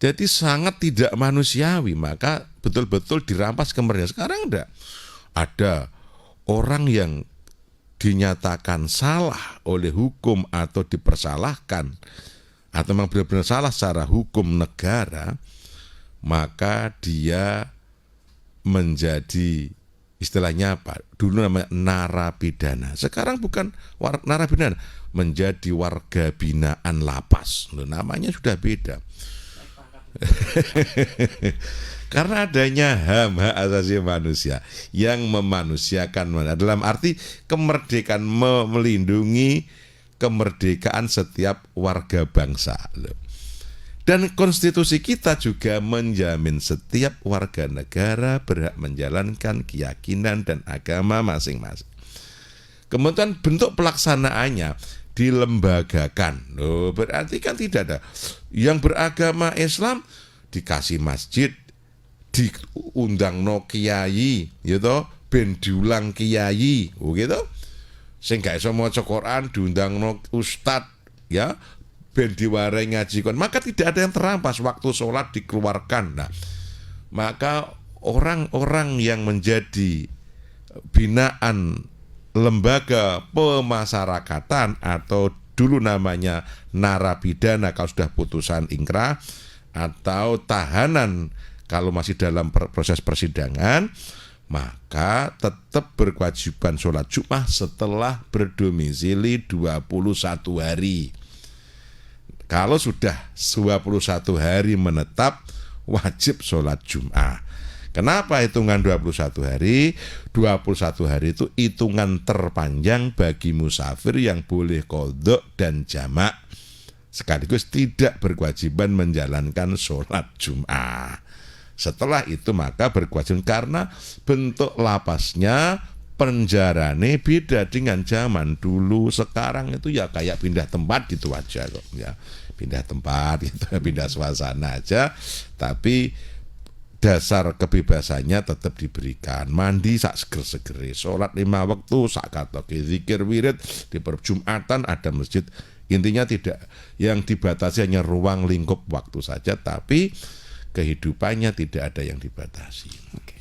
jadi sangat tidak manusiawi. Maka betul-betul dirampas kemerdekaan. Sekarang enggak. Ada orang yang dinyatakan salah oleh hukum atau dipersalahkan atau memang benar-benar salah secara hukum negara, maka dia menjadi istilahnya apa? Dulu namanya narapidana. Sekarang bukan narapidana, menjadi warga binaan lapas. Namanya sudah beda. Karena adanya HAM, hak asasi manusia, yang memanusiakan dalam arti kemerdekaan, melindungi kemerdekaan setiap warga bangsa. Dan konstitusi kita juga menjamin setiap warga negara berhak menjalankan keyakinan dan agama masing-masing. Kemudian bentuk pelaksanaannya dilembagakan. Loh, berarti kan tidak ada yang beragama Islam dikasih masjid, diundang no kiai, gitu, ben diulang kiai, gitu. Sing gak iso maca Quran diundang no ustad, ya. Ben diwarai ngaji kon, maka tidak ada yang terampas, waktu sholat dikeluarkan. Nah, maka orang-orang yang menjadi binaan lembaga pemasyarakatan atau dulu namanya narapidana kalau sudah putusan ingkrah, atau tahanan kalau masih dalam proses persidangan, maka tetap berkewajiban sholat Jum'ah setelah berdomisili 21 hari. Kalau sudah 21 hari menetap, wajib sholat Jum'ah. Kenapa hitungan 21 hari? 21 hari itu hitungan terpanjang bagi musafir yang boleh qadha dan jamak, sekaligus tidak berkewajiban menjalankan sholat Jum'ah. Setelah itu maka berkewajiban, karena bentuk lapasnya penjarane beda dengan zaman dulu. Sekarang itu ya kayak pindah tempat gitu aja kok ya, pindah tempat gitu, pindah suasana aja, tapi dasar kebebasannya tetap diberikan. Mandi sak seger-segere, sholat 5 waktu sak katoke, zikir wirid di perjumatan ada masjid. Intinya tidak, yang dibatasi hanya ruang lingkup waktu saja, tapi kehidupannya tidak ada yang dibatasi.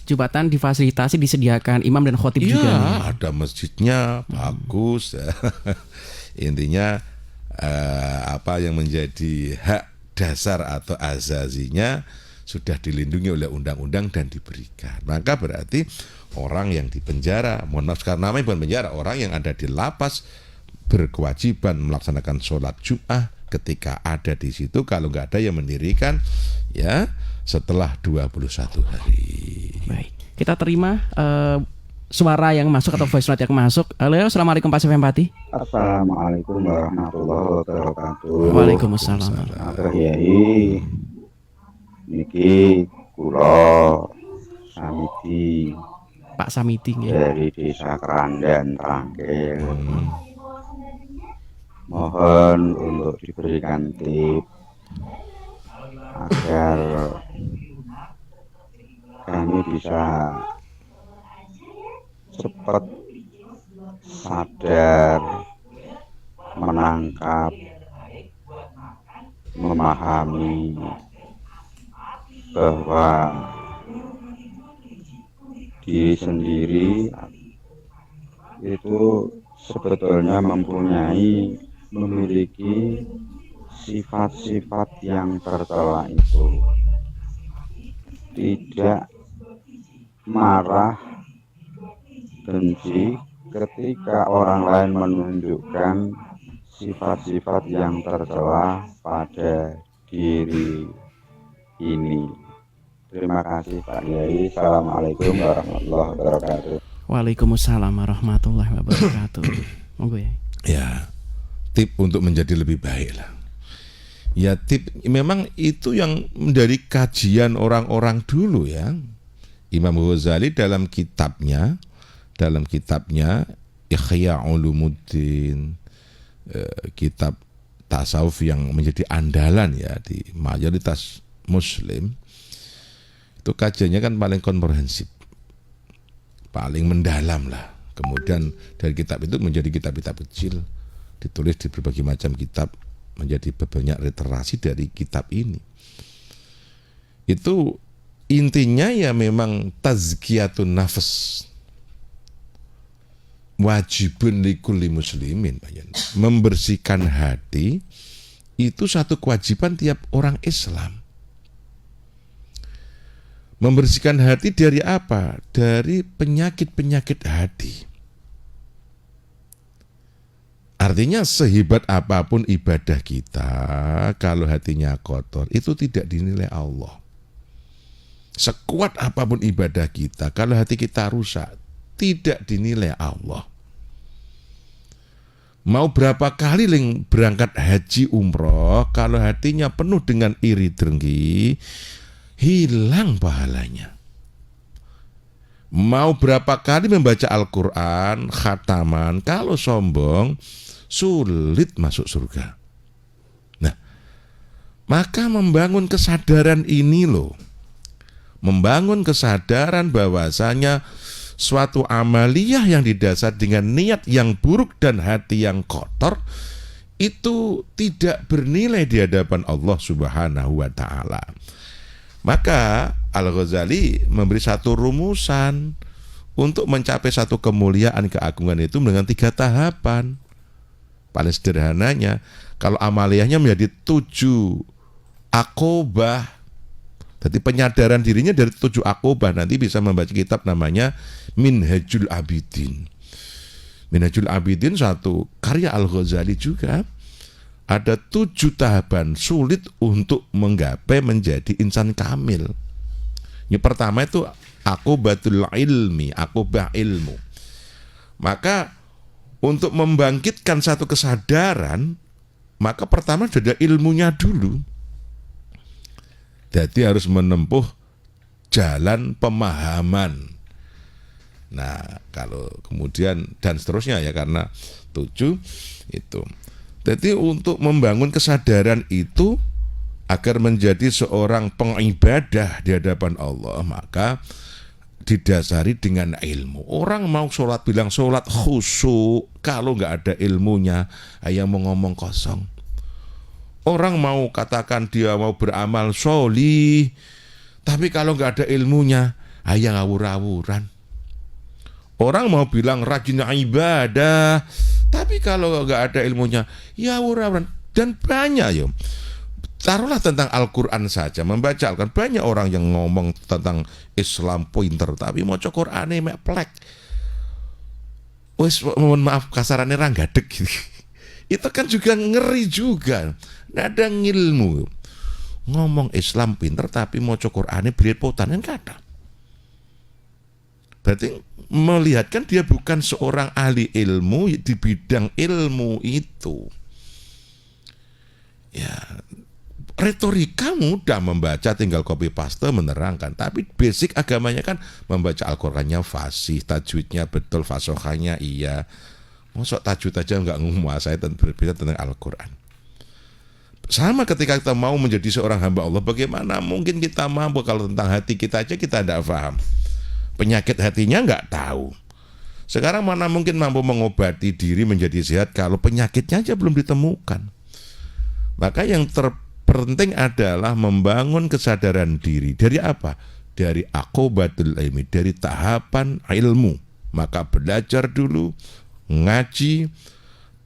Jumatan difasilitasi, disediakan imam dan khotib juga. Iya, ada masjidnya, bagus. Intinya apa yang menjadi hak dasar atau azazinya sudah dilindungi oleh undang-undang dan diberikan. Maka berarti orang yang di penjara, mohon maaf karena namanya bukan penjara, orang yang ada di lapas berkewajiban melaksanakan sholat Jum'ah ketika ada di situ, kalau nggak ada yang mendirikan ya setelah 21 hari. Baik, kita terima suara yang masuk atau voice note yang masuk. Halo, assalamualaikum Pak Sefem Pati. Assalamualaikum warahmatullahi wabarakatuh. Waalaikumsalam. Kiai, niki kula Samiti Pak Samiti ya. dari Desa Kerandan Trangkil. Mohon untuk diberikan tip agar kami bisa cepat sadar, menangkap, memahami bahwa diri sendiri itu sebetulnya memiliki sifat-sifat yang tercela itu. Tidak marah, benci ketika orang lain menunjukkan sifat-sifat yang tercela pada diri ini. Terima kasih Pak Kiai. Assalamualaikum warahmatullahi wabarakatuh. Waalaikumsalam warahmatullahi wabarakatuh. Monggo ya. Ya, tip untuk menjadi lebih baik lah. Ya tip memang itu yang dari kajian orang-orang dulu ya. Imam Ghazali dalam kitabnya Ihya Ulumuddin, kitab tasawuf yang menjadi andalan ya di mayoritas muslim, itu kajiannya kan paling komprehensif, paling mendalam lah. Kemudian dari kitab itu menjadi kitab-kitab kecil, ditulis di berbagai macam kitab, menjadi banyak literasi dari kitab ini. Itu intinya ya memang tazkiyatun nafs, wajibun likulli muslimin. Membersihkan hati itu satu kewajiban tiap orang Islam. Membersihkan hati dari apa? Dari penyakit-penyakit hati. Artinya sehebat apapun ibadah kita, kalau hatinya kotor, itu tidak dinilai Allah. Sekuat apapun ibadah kita, kalau hati kita rusak, tidak dinilai Allah. Mau berapa kali berangkat haji umroh, kalau hatinya penuh dengan iri dengki, hilang pahalanya. Mau berapa kali membaca Al-Quran, khataman, kalau sombong, sulit masuk surga. Nah, maka membangun kesadaran ini loh, membangun kesadaran bahwasanya suatu amaliyah yang didasar dengan niat yang buruk dan hati yang kotor itu tidak bernilai di hadapan Allah Subhanahu wa ta'ala. Maka Al-Ghazali memberi satu rumusan untuk mencapai satu kemuliaan keagungan itu dengan 3 tahapan. Paling sederhananya, kalau amaliyahnya menjadi 7 aqobah, jadi penyadaran dirinya dari 7 aqobah, nanti bisa membaca kitab namanya Minhajul Abidin. Minhajul Abidin satu karya Al-Ghazali juga. Ada 7 tahapan sulit untuk menggapai menjadi insan kamil. Yang pertama itu aqobatul ilmi, aqobah ilmu. Maka untuk membangkitkan satu kesadaran, maka pertama ada ilmunya dulu. Jadi harus menempuh jalan pemahaman. Nah, kalau kemudian dan seterusnya ya, karena 7 itu. Jadi untuk membangun kesadaran itu agar menjadi seorang pengibadah di hadapan Allah, maka didasari dengan ilmu. Orang mau sholat bilang sholat khusyuk, kalau nggak ada ilmunya, hanya mau ngomong kosong. Orang mau katakan dia mau beramal sholih, tapi kalau nggak ada ilmunya, hanya ngawur-ngawuran. Orang mau bilang rajin ibadah, tapi kalau nggak ada ilmunya, ya ngawur-ngawuran. Dan banyak ya. Taruhlah tentang Al-Quran saja, membaca Al-Quran. Banyak orang yang ngomong tentang Islam pinter, tapi mau Qur'ane mek plek. Wes, mohon maaf kasarannya ranggadeg gitu. Itu kan juga ngeri juga. Nggak ada ngilmu. Ngomong Islam pinter tapi mau Qur'ane belepotan kan kata. Berarti melihatkan dia bukan seorang ahli ilmu di bidang ilmu itu. Ya, retorika mudah membaca, tinggal copy paste menerangkan. Tapi basic agamanya kan membaca Al-Qur'annya fasih, tajwidnya betul, fasohanya iya. Masuk tajwid aja nggak menguasai dan berbeda tentang Al-Qur'an. Sama ketika kita mau menjadi seorang hamba Allah, bagaimana mungkin kita mampu kalau tentang hati kita aja kita tidak paham. Penyakit hatinya nggak tahu. Sekarang mana mungkin mampu mengobati diri menjadi sehat kalau penyakitnya aja belum ditemukan. Maka yang terpenting adalah membangun kesadaran diri. Dari apa? Dari aqobatul ilmi, dari tahapan ilmu. Maka belajar dulu, ngaji,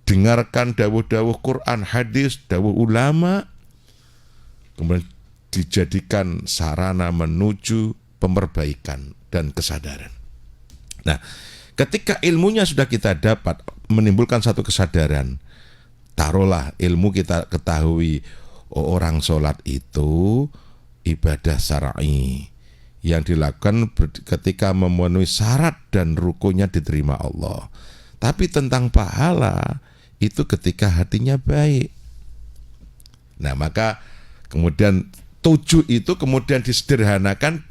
dengarkan dawuh-dawuh Quran, hadis, dawuh ulama, kemudian dijadikan sarana menuju perbaikan dan kesadaran. Nah, ketika ilmunya sudah kita dapat, menimbulkan satu kesadaran, taruhlah ilmu kita ketahui, orang sholat itu ibadah syar'i yang dilakukan ketika memenuhi syarat dan rukunnya diterima Allah. Tapi tentang pahala itu ketika hatinya baik. Nah, maka kemudian 7 itu kemudian disederhanakan,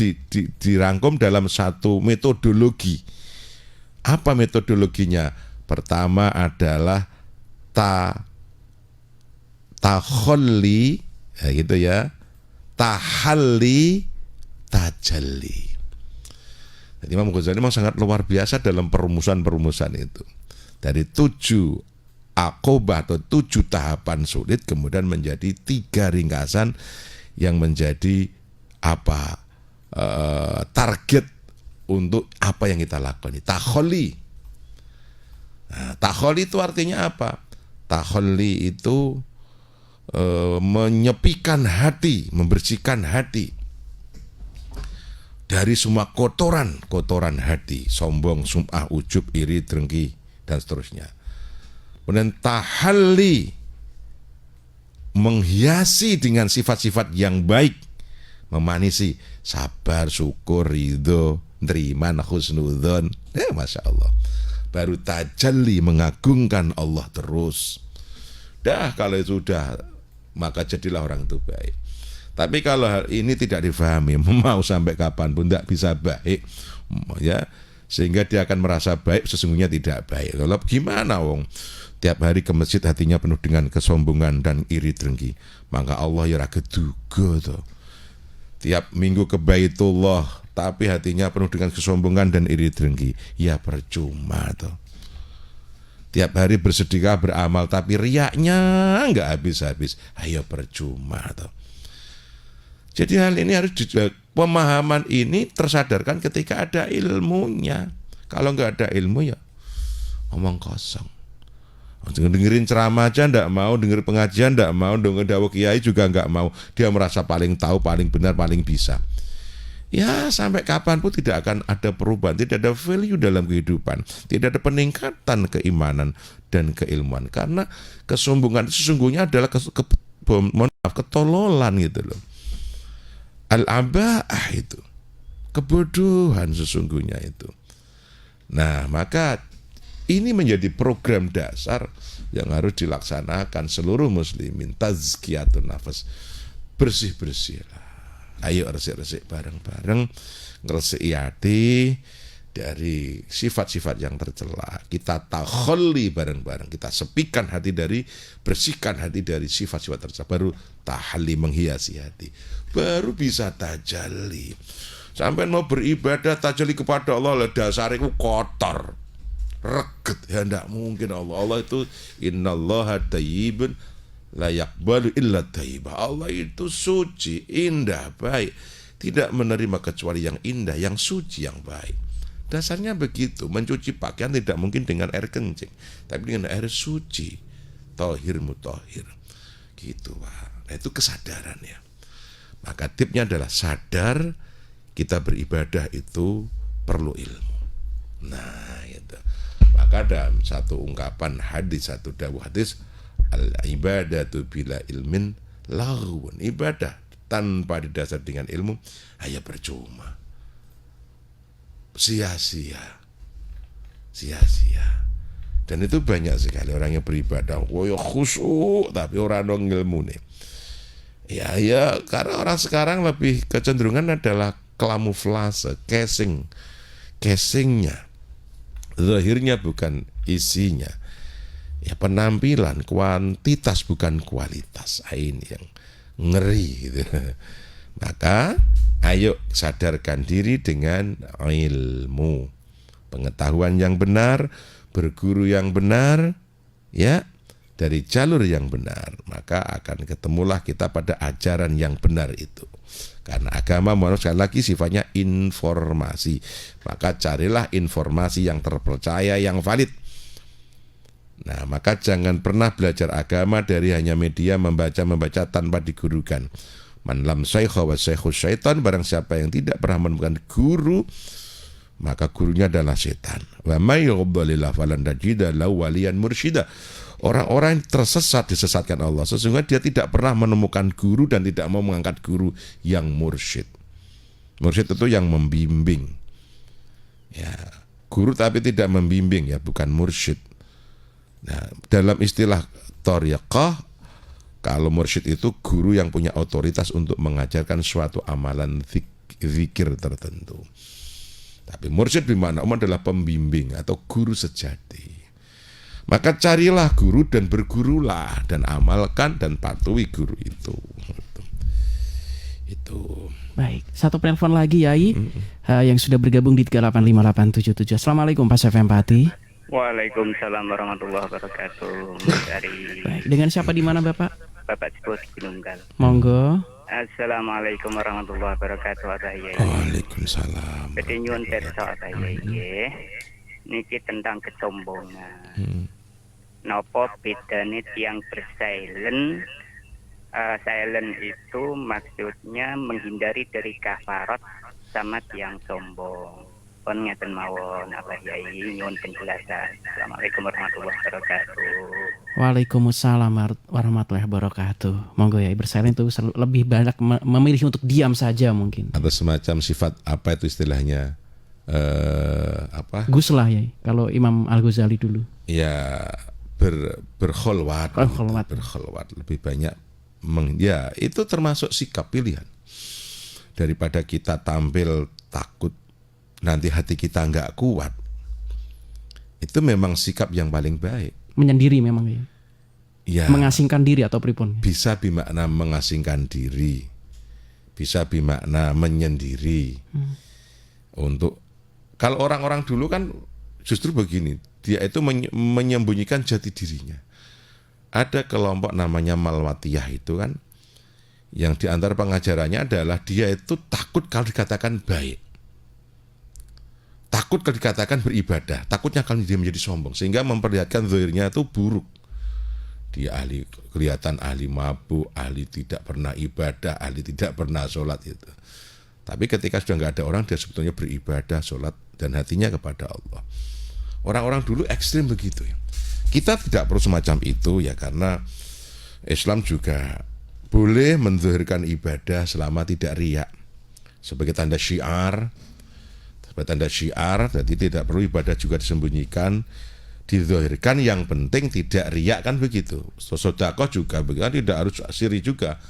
dirangkum dalam satu metodologi. Apa metodologinya? Pertama adalah takhalli, ya gitu ya, tahalli, tajalli. Jadi Imam Ghazali memang sangat luar biasa dalam perumusan-perumusan itu. Dari 7 aqobah atau 7 tahapan sulit kemudian menjadi 3 ringkasan yang menjadi target untuk apa yang kita lakukan. Takhalli. Nah, takhalli itu artinya apa? Takhalli itu menyepikan hati, membersihkan hati dari semua kotoran hati, sombong, sum'ah, ujub, iri, dengki, dan seterusnya. Kemudian tahalli, menghiasi dengan sifat-sifat yang baik, memanisi sabar, syukur, ridho, nerima, husnudzon. Masya Allah. Baru tajalli, mengagungkan Allah terus. Dah kalau sudah, maka jadilah orang itu baik. Tapi kalau hal ini tidak difahami, mau sampai kapanpun tidak bisa baik, ya, sehingga dia akan merasa baik, sesungguhnya tidak baik. Kalau gimana wong? Tiap hari ke masjid hatinya penuh dengan kesombongan dan iri dengki, maka Allah ya rageduga tuh. Tiap minggu ke Baitullah tapi hatinya penuh dengan kesombongan dan iri dengki, ya percuma tuh. Tiap hari bersedekah, beramal tapi riaknya enggak habis-habis, ayo percuma tuh. Jadi hal ini harus pemahaman ini tersadarkan ketika ada ilmunya. Kalau enggak ada ilmu ya ngomong kosong. Dengerin ceramah aja enggak mau, denger pengajian enggak mau, denger dawuh kiai juga enggak mau. Dia merasa paling tahu, paling benar, paling bisa. Ya sampai kapanpun tidak akan ada perubahan, tidak ada value dalam kehidupan, tidak ada peningkatan keimanan dan keilmuan. Karena kesombongan itu sesungguhnya adalah ketololan gitu loh. Al-aba'ah itu, kebodohan sesungguhnya itu. Nah maka ini menjadi program dasar yang harus dilaksanakan seluruh muslimin. Tazkiyatun nafas, bersih-bersih lah. Ayo resik-resik bareng-bareng, ngresiki hati dari sifat-sifat yang tercela. Kita takhalli bareng-bareng, kita sepikan hati dari, bersihkan hati dari sifat-sifat tercela. Baru tahalli, menghiasi hati. Baru bisa tajalli. Sampai mau beribadah tajalli kepada Allah, dasariku kotor, reget, ya enggak mungkin. Allah itu innallaha thayyibun la yaqbalu illa thayyibah. Allah itu suci, indah, baik, tidak menerima kecuali yang indah, yang suci, yang baik. Dasarnya begitu. Mencuci pakaian tidak mungkin dengan air kencing, tapi dengan air suci, tahir mutahhir, gitu Pak. Nah, itu kesadaran ya. Maka tipnya adalah sadar kita beribadah itu perlu ilmu. Nah itu. Maka dalam satu ungkapan hadis, satu dawuh hadis, al-ibadatu bila ilmin laghun. Ibadah tanpa didasar dengan ilmu hanya percuma, sia-sia. Dan itu banyak sekali orang yang beribadah khusyuk tapi orang dong ilmu nih. Ya karena orang sekarang lebih kecenderungan adalah kamuflase, casingnya, zahirnya bukan isinya. Ya penampilan, kuantitas bukan kualitas. Ini yang ngeri gitu. Maka ayo sadarkan diri dengan ilmu, pengetahuan yang benar, berguru yang benar, ya, dari jalur yang benar. Maka akan ketemulah kita pada ajaran yang benar itu. Karena agama sekali lagi sifatnya informasi. Maka carilah informasi yang terpercaya, yang valid. Nah, maka jangan pernah belajar agama dari hanya media membaca tanpa digurukan. Man lam shaykha wa shaykhu syaitan, barang siapa yang tidak pernah menemukan guru, maka gurunya adalah setan. Wa may yudlilillah falan tajida lahu waliyan mursyida. Orang-orang yang tersesat disesatkan Allah. Sesungguhnya dia tidak pernah menemukan guru dan tidak mau mengangkat guru yang mursyid. Mursyid itu yang membimbing. Ya, guru tapi tidak membimbing, ya, bukan mursyid. Nah, dalam istilah thariqah, kalau mursyid itu guru yang punya otoritas untuk mengajarkan suatu amalan zikir tertentu. Tapi mursyid bermakna adalah pembimbing atau guru sejati. Maka carilah guru dan bergurulah dan amalkan dan patuhi guru itu. Itu. Baik, satu penelpon lagi Yai yang sudah bergabung di 385877. Assalamualaikum Pak FM Pati. Waalaikumsalam warahmatullahi wabarakatuh. Baik, dengan siapa di mana Bapak? Bapak Cipos Gununggal. Monggo. Assalamualaikum warahmatullahi wabarakatuh. Waalaikumsalam. Jadi nyuwun pirsa niki tentang kesombongan. Napa bedane tiang bersilent? Silent itu maksudnya menghindari dari kafarat sama tiang sombong. Pun ngeten mawon Abah Yai nyuwun penjelasan. Assalamualaikum warahmatullahi wabarakatuh. Waalaikumsalam warahmatullahi wabarakatuh. Monggo Yai, bersilent itu lebih banyak memilih untuk diam saja mungkin. Atau semacam sifat apa itu istilahnya? Guslah ya, kalau Imam Al-Ghazali dulu. Ya berkholwat, berkholwat lebih banyak. Ya itu termasuk sikap pilihan. Daripada kita tampil takut nanti hati kita nggak kuat, itu memang sikap yang paling baik. Menyendiri memang ya. Ya. Mengasingkan diri atau pripun? Bisa bermakna mengasingkan diri, bisa bermakna menyendiri. Untuk kalau orang-orang dulu kan justru begini, dia itu menyembunyikan jati dirinya. Ada kelompok namanya Malwatiyah itu kan, yang diantara pengajarannya adalah dia itu takut kalau dikatakan baik, takut kalau dikatakan beribadah, takutnya kalau dia menjadi sombong, sehingga memperlihatkan zahirnya itu buruk. Dia kelihatan ahli mabuk, ahli tidak pernah ibadah, ahli tidak pernah sholat itu. Tapi ketika sudah nggak ada orang, dia sebetulnya beribadah, sholat, dan hatinya kepada Allah. Orang-orang dulu ekstrim begitu ya. Kita tidak perlu semacam itu ya, karena Islam juga boleh menzahirkan ibadah selama tidak riya. Sebagai tanda syiar, jadi tidak perlu ibadah juga disembunyikan, dizahirkan, yang penting tidak riya, kan begitu. Sedekah juga begitu, tidak harus siri juga.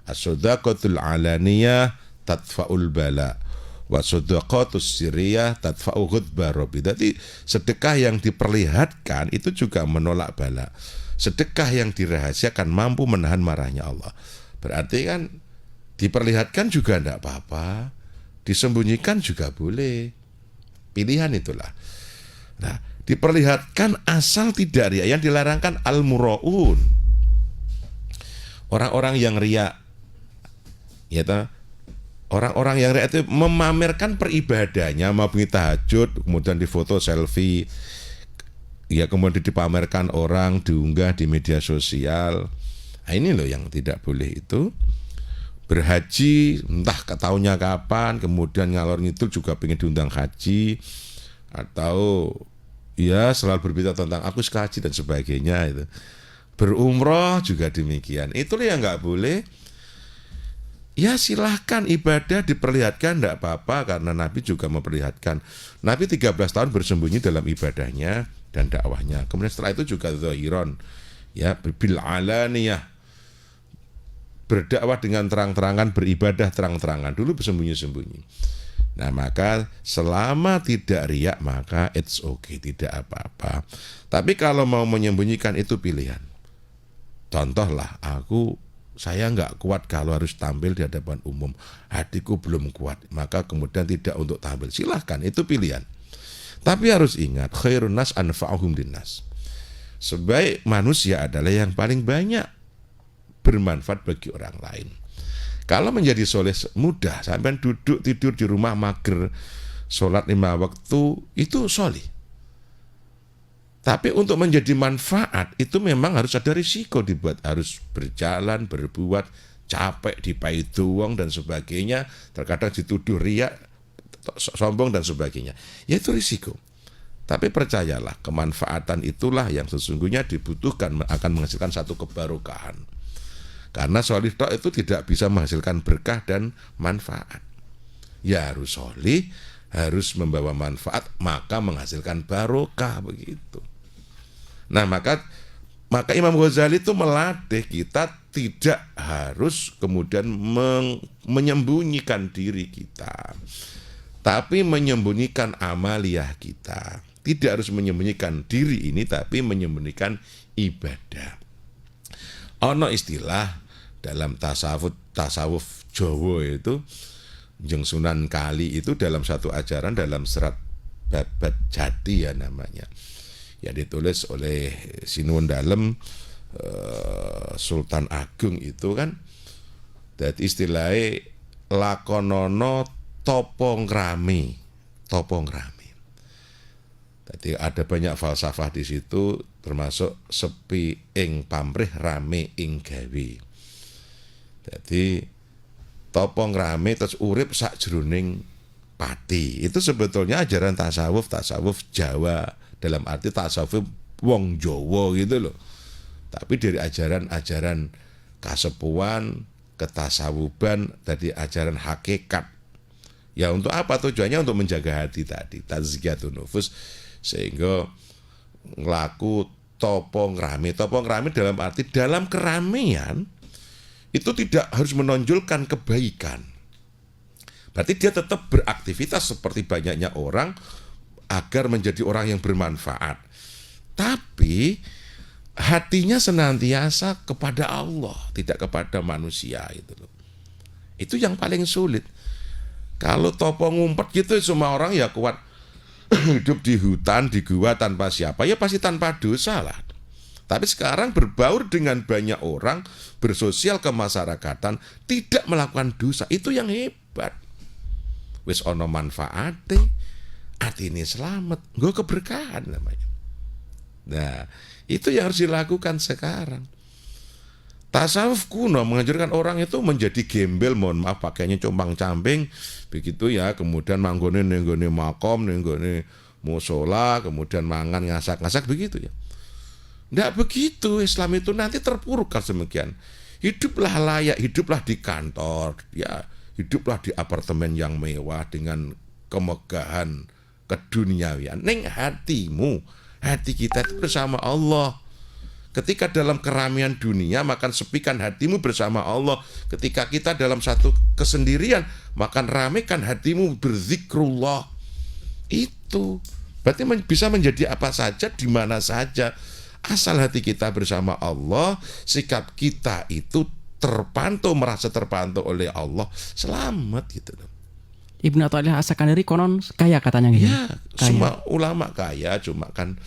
As-shadaqatul alaniyah tadfa'ul bala Wa shadaqatus sirriyah tadfa'u ghadba rabbi. Jadi sedekah yang diperlihatkan itu juga menolak bala. Sedekah yang dirahasiakan mampu menahan marahnya Allah. Berarti kan diperlihatkan juga tidak apa-apa, disembunyikan juga boleh. Pilihan itulah. Nah, diperlihatkan asal tidak riya. Yang dilarangkan al-muraun. Orang-orang yang riya, ya toh, orang-orang yang riya itu memamerkan peribadahnya, mau pergi tahajud, kemudian difoto selfie, ya kemudian dipamerkan orang, diunggah di media sosial. Nah, ini loh yang tidak boleh itu. Berhaji entah tahunnya kapan, kemudian ngalor ngidul juga pengen diundang haji, atau ya selalu berbicara tentang aku haji dan sebagainya itu. Berumroh juga demikian. Itulah yang nggak boleh. Ya silahkan ibadah diperlihatkan tidak apa-apa, karena Nabi juga memperlihatkan. Nabi 13 tahun bersembunyi dalam ibadahnya dan dakwahnya. Kemudian setelah itu juga zahiron, ya bil alaniyah, berdakwah dengan terang-terangan, beribadah terang-terangan. Dulu bersembunyi-sembunyi. Nah, maka selama tidak riak, maka it's okay, tidak apa-apa. Tapi kalau mau menyembunyikan itu pilihan. Contohlah, saya nggak kuat kalau harus tampil di hadapan umum. Hatiku belum kuat, maka kemudian tidak untuk tampil. Silahkan, itu pilihan. Tapi harus ingat, khairun nas anfa'uhum linnas. Sebaik manusia adalah yang paling banyak bermanfaat bagi orang lain. Kalau menjadi soleh mudah, sampai duduk tidur di rumah mager, sholat 5 waktu, itu soleh. Tapi untuk menjadi manfaat itu memang harus ada risiko dibuat, harus berjalan, berbuat, capek, dipahit uang dan sebagainya, terkadang dituduh riak, sombong dan sebagainya. Ya itu risiko. Tapi percayalah, kemanfaatan itulah yang sesungguhnya dibutuhkan, akan menghasilkan satu kebarokahan. Karena solih tok itu tidak bisa menghasilkan berkah dan manfaat. Ya harus solih, harus membawa manfaat, maka menghasilkan barokah begitu. Nah maka Imam Ghazali itu melatih kita tidak harus kemudian menyembunyikan diri kita, tapi menyembunyikan amaliyah kita. Tidak harus menyembunyikan diri ini, tapi menyembunyikan ibadah. Ono istilah dalam tasawuf Jawa itu, Jeng Sunan Kali itu dalam satu ajaran, dalam serat Babat Jati ya namanya, ya ditulis oleh Sinuwun Dalem, Sultan Agung itu kan, jadi istilahnya lakonono topongrami. Jadi ada banyak falsafah di situ, termasuk sepi ing pamrih, rame ing gawe. Jadi topong rame terus urip sakjroning pati. Itu sebetulnya ajaran tasawuf Jawa, dalam arti tasawuf wong Jawa gitu loh. Tapi dari ajaran kasepuan, ketasawuban, tadi ajaran hakikat. Ya untuk apa tujuannya? Untuk menjaga hati tadi, tazkiyatun nufus, sehingga ngelaku topong rame dalam arti dalam keramaian itu tidak harus menonjolkan kebaikan. Berarti dia tetap beraktivitas seperti banyaknya orang agar menjadi orang yang bermanfaat. Tapi hatinya senantiasa kepada Allah, tidak kepada manusia itu loh. Itu yang paling sulit. Kalau topong ngumpet gitu semua orang ya kuat hidup di hutan, di gua tanpa siapa, ya pasti tanpa dosa lah. Tapi sekarang berbaur dengan banyak orang, bersosial kemasyarakatan, tidak melakukan dosa. Itu yang hebat. Wis ono manfaate, atine selamat, nggo keberkahan namanya. Nah, itu yang harus dilakukan sekarang. Tasawuf kuno mengajarkan orang itu menjadi gembel, mohon maaf pakainya compang-camping begitu ya, kemudian manggone nenggone makom, nenggone musola, kemudian mangan ngasak-ngasak begitu ya. Nggak begitu, Islam itu nanti terpuruk sedemikian. Hiduplah layak, hiduplah di kantor, ya, hiduplah di apartemen yang mewah dengan kemegahan keduniawian. Ning hatimu, hati kita itu bersama Allah. Ketika dalam keramaian dunia, makan sepikan hatimu bersama Allah. Ketika kita dalam satu kesendirian, makan ramekan hatimu berzikrullah. Itu berarti bisa menjadi apa saja, di mana saja. Asal hati kita bersama Allah, sikap kita itu terpantau, merasa terpantau oleh Allah, selamat gitu loh. Ibnu Athaillah As-Sakandari konon kaya katanya gitu. Ya, semua ulama kaya, cuma kan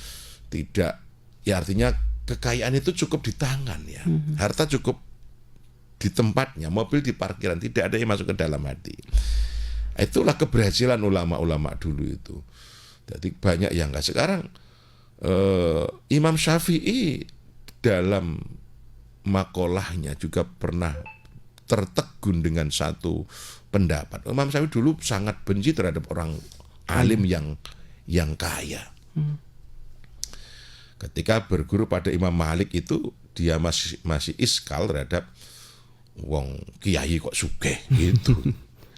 tidak, ya artinya kekayaan itu cukup di tangan ya. Harta cukup di tempatnya, mobil di parkiran, tidak ada yang masuk ke dalam hati. Itulah keberhasilan ulama-ulama dulu itu. Jadi banyak yang enggak. Sekarang Imam Syafi'i dalam makolahnya juga pernah tertegun dengan satu pendapat. Imam Syafi'i dulu sangat benci terhadap orang alim yang kaya. Ketika berguru pada Imam Malik itu, dia masih iskal terhadap wong kiai kok sugih gitu.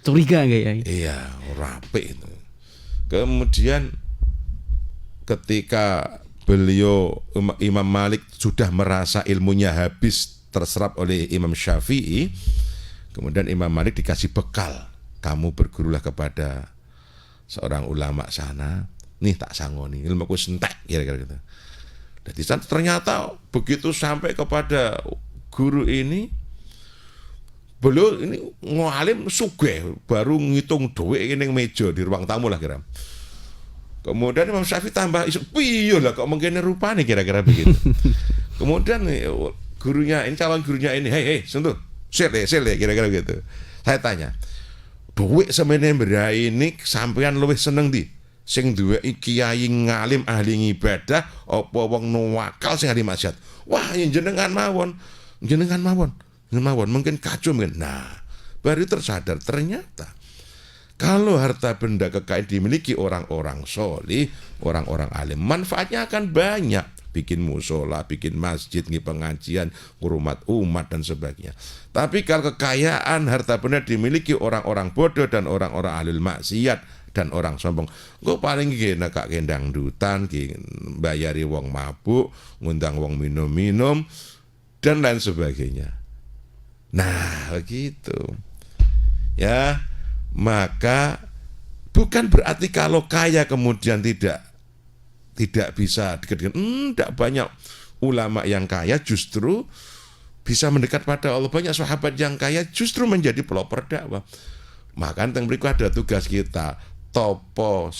Curiga enggak ya? Iya, rapi itu. Kemudian ketika beliau Imam Malik sudah merasa ilmunya habis terserap oleh Imam Syafi'i, kemudian Imam Malik dikasih bekal, kamu bergurulah kepada seorang ulama sana, nih tak sangoni, ilmuku sentek, kira-kira gitu. Jadi ternyata begitu sampai kepada guru ini, beliau ini ngalim sugih, baru ngitung duit ini meja di ruang tamu lah kira. Kemudian Imam Syafi'i tambah isu, piye lah kok mungkin rupanya kira-kira begitu. Kemudian gurunya ini, calon gurunya ini, hei sentuh, sel deh kira-kira gitu. Saya tanya, duit semene berai ini sampean luwih seneng di? Sing duwe kiai ngalim ahli ibadah apa wong nuwakal sing ahli maksiat? Wah, jenengan mawon mungkin kacau mungkin. Nah, baru tersadar ternyata kalau harta benda kekayaan dimiliki orang-orang solih, orang-orang alim, manfaatnya akan banyak. Bikin musola, bikin masjid, pengajian, ngurmat umat dan sebagainya. Tapi kalau kekayaan harta benda dimiliki orang-orang bodoh dan orang-orang ahli maksiat dan orang sombong, gue paling gini kak kendang dutan, bayari wong mabuk, ngundang wong minum-minum dan lain sebagainya. Nah begitu ya, maka bukan berarti kalau kaya kemudian tidak bisa dekat. Tidak, banyak ulama yang kaya justru bisa mendekat pada Allah. Banyak sahabat yang kaya justru menjadi pelopor dakwah. Maka yang berikut ada tugas kita, topo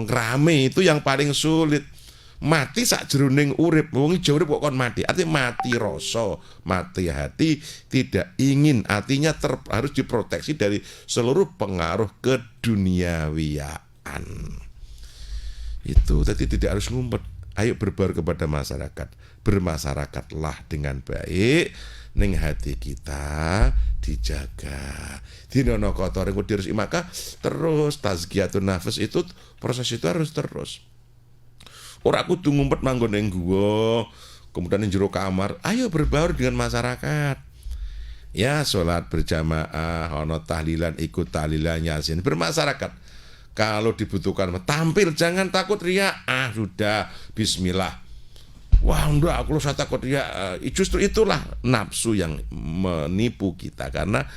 ngrame itu yang paling sulit. Mati sak jroning urip, wong ijo urip kok kon mati. Artinya mati rasa, mati hati, tidak ingin, artinya harus diproteksi dari seluruh pengaruh keduniawiaan. Itu tadi tidak harus ngumpet. Ayo berbaur kepada masyarakat. Bermasyarakatlah dengan baik, ning hati kita dijaga. Dinono kotor yang dirus, maka terus tazkiyatun nafas itu, proses itu harus terus. Ora kudu ngumpet manggon ning guwa, kemudian ning jero kamar. Ayo berbaur dengan masyarakat. Ya, sholat berjamaah, ono tahlilan, ikut tahlilan Yasin, bermasyarakat. Kalau dibutuhkan tampil, jangan takut riya. Sudah bismillah. Wah, enggak, aku saya takut riya. Justru itulah nafsu yang menipu kita, karena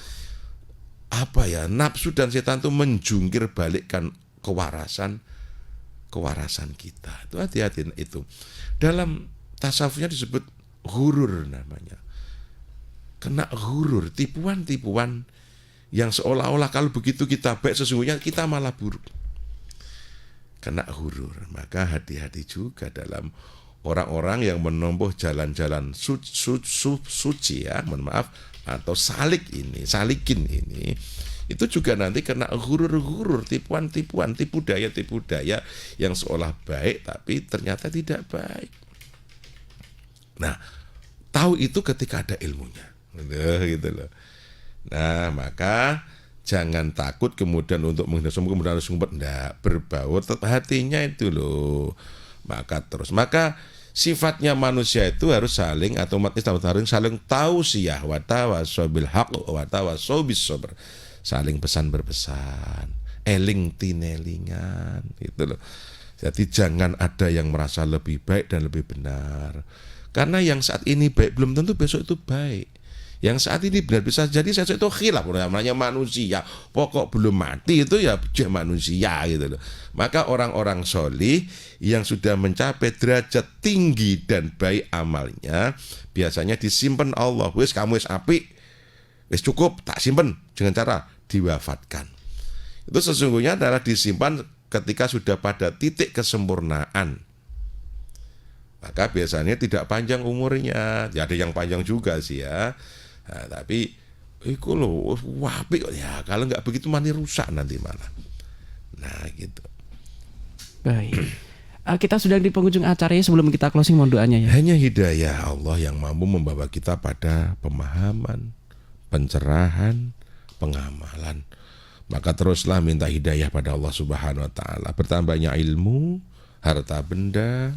apa ya? Nafsu dan setan itu menjungkir balikkan kewarasan kita. Itu hati-hati itu. Dalam tasawufnya disebut ghurur namanya. Kena ghurur, tipuan-tipuan yang seolah-olah kalau begitu kita baik, sesungguhnya kita malah buruk. Kena ghurur. Maka hati-hati juga dalam orang-orang yang menempuh jalan-jalan suci ya, mohon maaf, atau salikin ini, itu juga nanti kena ghurur, tipuan-tipuan, tipu daya yang seolah baik tapi ternyata tidak baik. Nah, tahu itu ketika ada ilmunya, gitu loh. Nah, maka jangan takut kemudian untuk menghindar kemudian harus ngumpet, enggak, berbaur tetap hatinya itu loh. Maka sifatnya manusia itu harus saling, atau umat Islam harus saling tausiah, wa tawasau bil haqq wa tawasau bis sabr. Saling pesan berpesan, eling tinelingan, gitu loh. Jadi jangan ada yang merasa lebih baik dan lebih benar. Karena yang saat ini baik belum tentu besok itu baik. Yang saat ini benar bisa jadi saya itu khilaf, namanya manusia. Pokok belum mati itu ya manusia gitu loh. Maka orang-orang solih yang sudah mencapai derajat tinggi dan baik amalnya biasanya disimpan Allah. Wis kamu wis apik, wis cukup, tak simpen dengan cara diwafatkan. Itu sesungguhnya adalah disimpan ketika sudah pada titik kesempurnaan. Maka biasanya tidak panjang umurnya. Ya, ada yang panjang juga sih ya. Nah, tapi iku lho apik kok ya. Kalau nggak begitu mani rusak nanti malah. Nah, gitu. Baik. Kita sudah di penghujung acara ya, sebelum kita closing mohon doanya ya. Hanya hidayah Allah yang mampu membawa kita pada pemahaman, pencerahan, pengamalan. Maka teruslah minta hidayah pada Allah Subhanahu wa taala. Bertambahnya ilmu, harta benda,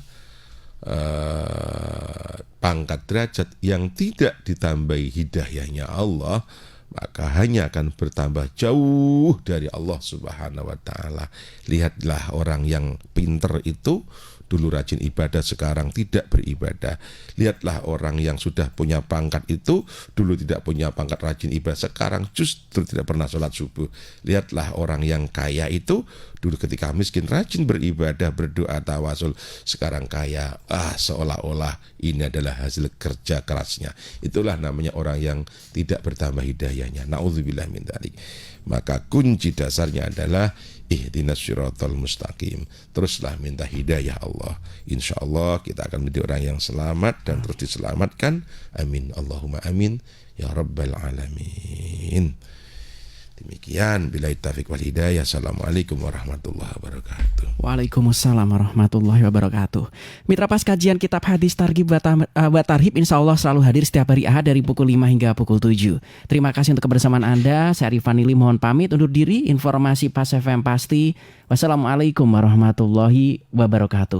pangkat derajat yang tidak ditambahi hidayahnya Allah, maka hanya akan bertambah jauh dari Allah Subhanahu wa taala. Lihatlah orang yang pinter itu dulu rajin ibadah, sekarang tidak beribadah. Lihatlah orang yang sudah punya pangkat itu dulu tidak punya pangkat, rajin ibadah, sekarang justru tidak pernah sholat subuh. Lihatlah orang yang kaya itu dulu ketika miskin rajin beribadah, berdoa, tawasul, sekarang kaya, seolah-olah ini adalah hasil kerja kerasnya. Itulah namanya orang yang tidak bertambah hidayahnya. Na'udzubillah min dzalik. Maka kunci dasarnya adalah ihdinas syiratal mustaqim. Teruslah minta hidayah Allah. Insya Allah kita akan menjadi orang yang selamat dan terus diselamatkan. Amin. Allahumma amin. Ya Rabbal Alamin. Demikian, billahi taufiq wal hidayah. Assalamualaikum warahmatullahi wabarakatuh. Waalaikumsalam warahmatullahi wabarakatuh. Mitra Pas kajian kitab hadis Targhib wa Tarhib insya Allah selalu hadir setiap hari Ahad dari pukul 5 hingga pukul 7. Terima kasih untuk kebersamaan Anda. Saya Arifan Nili mohon pamit undur diri. Informasi Pas FM pasti. Wassalamualaikum warahmatullahi wabarakatuh.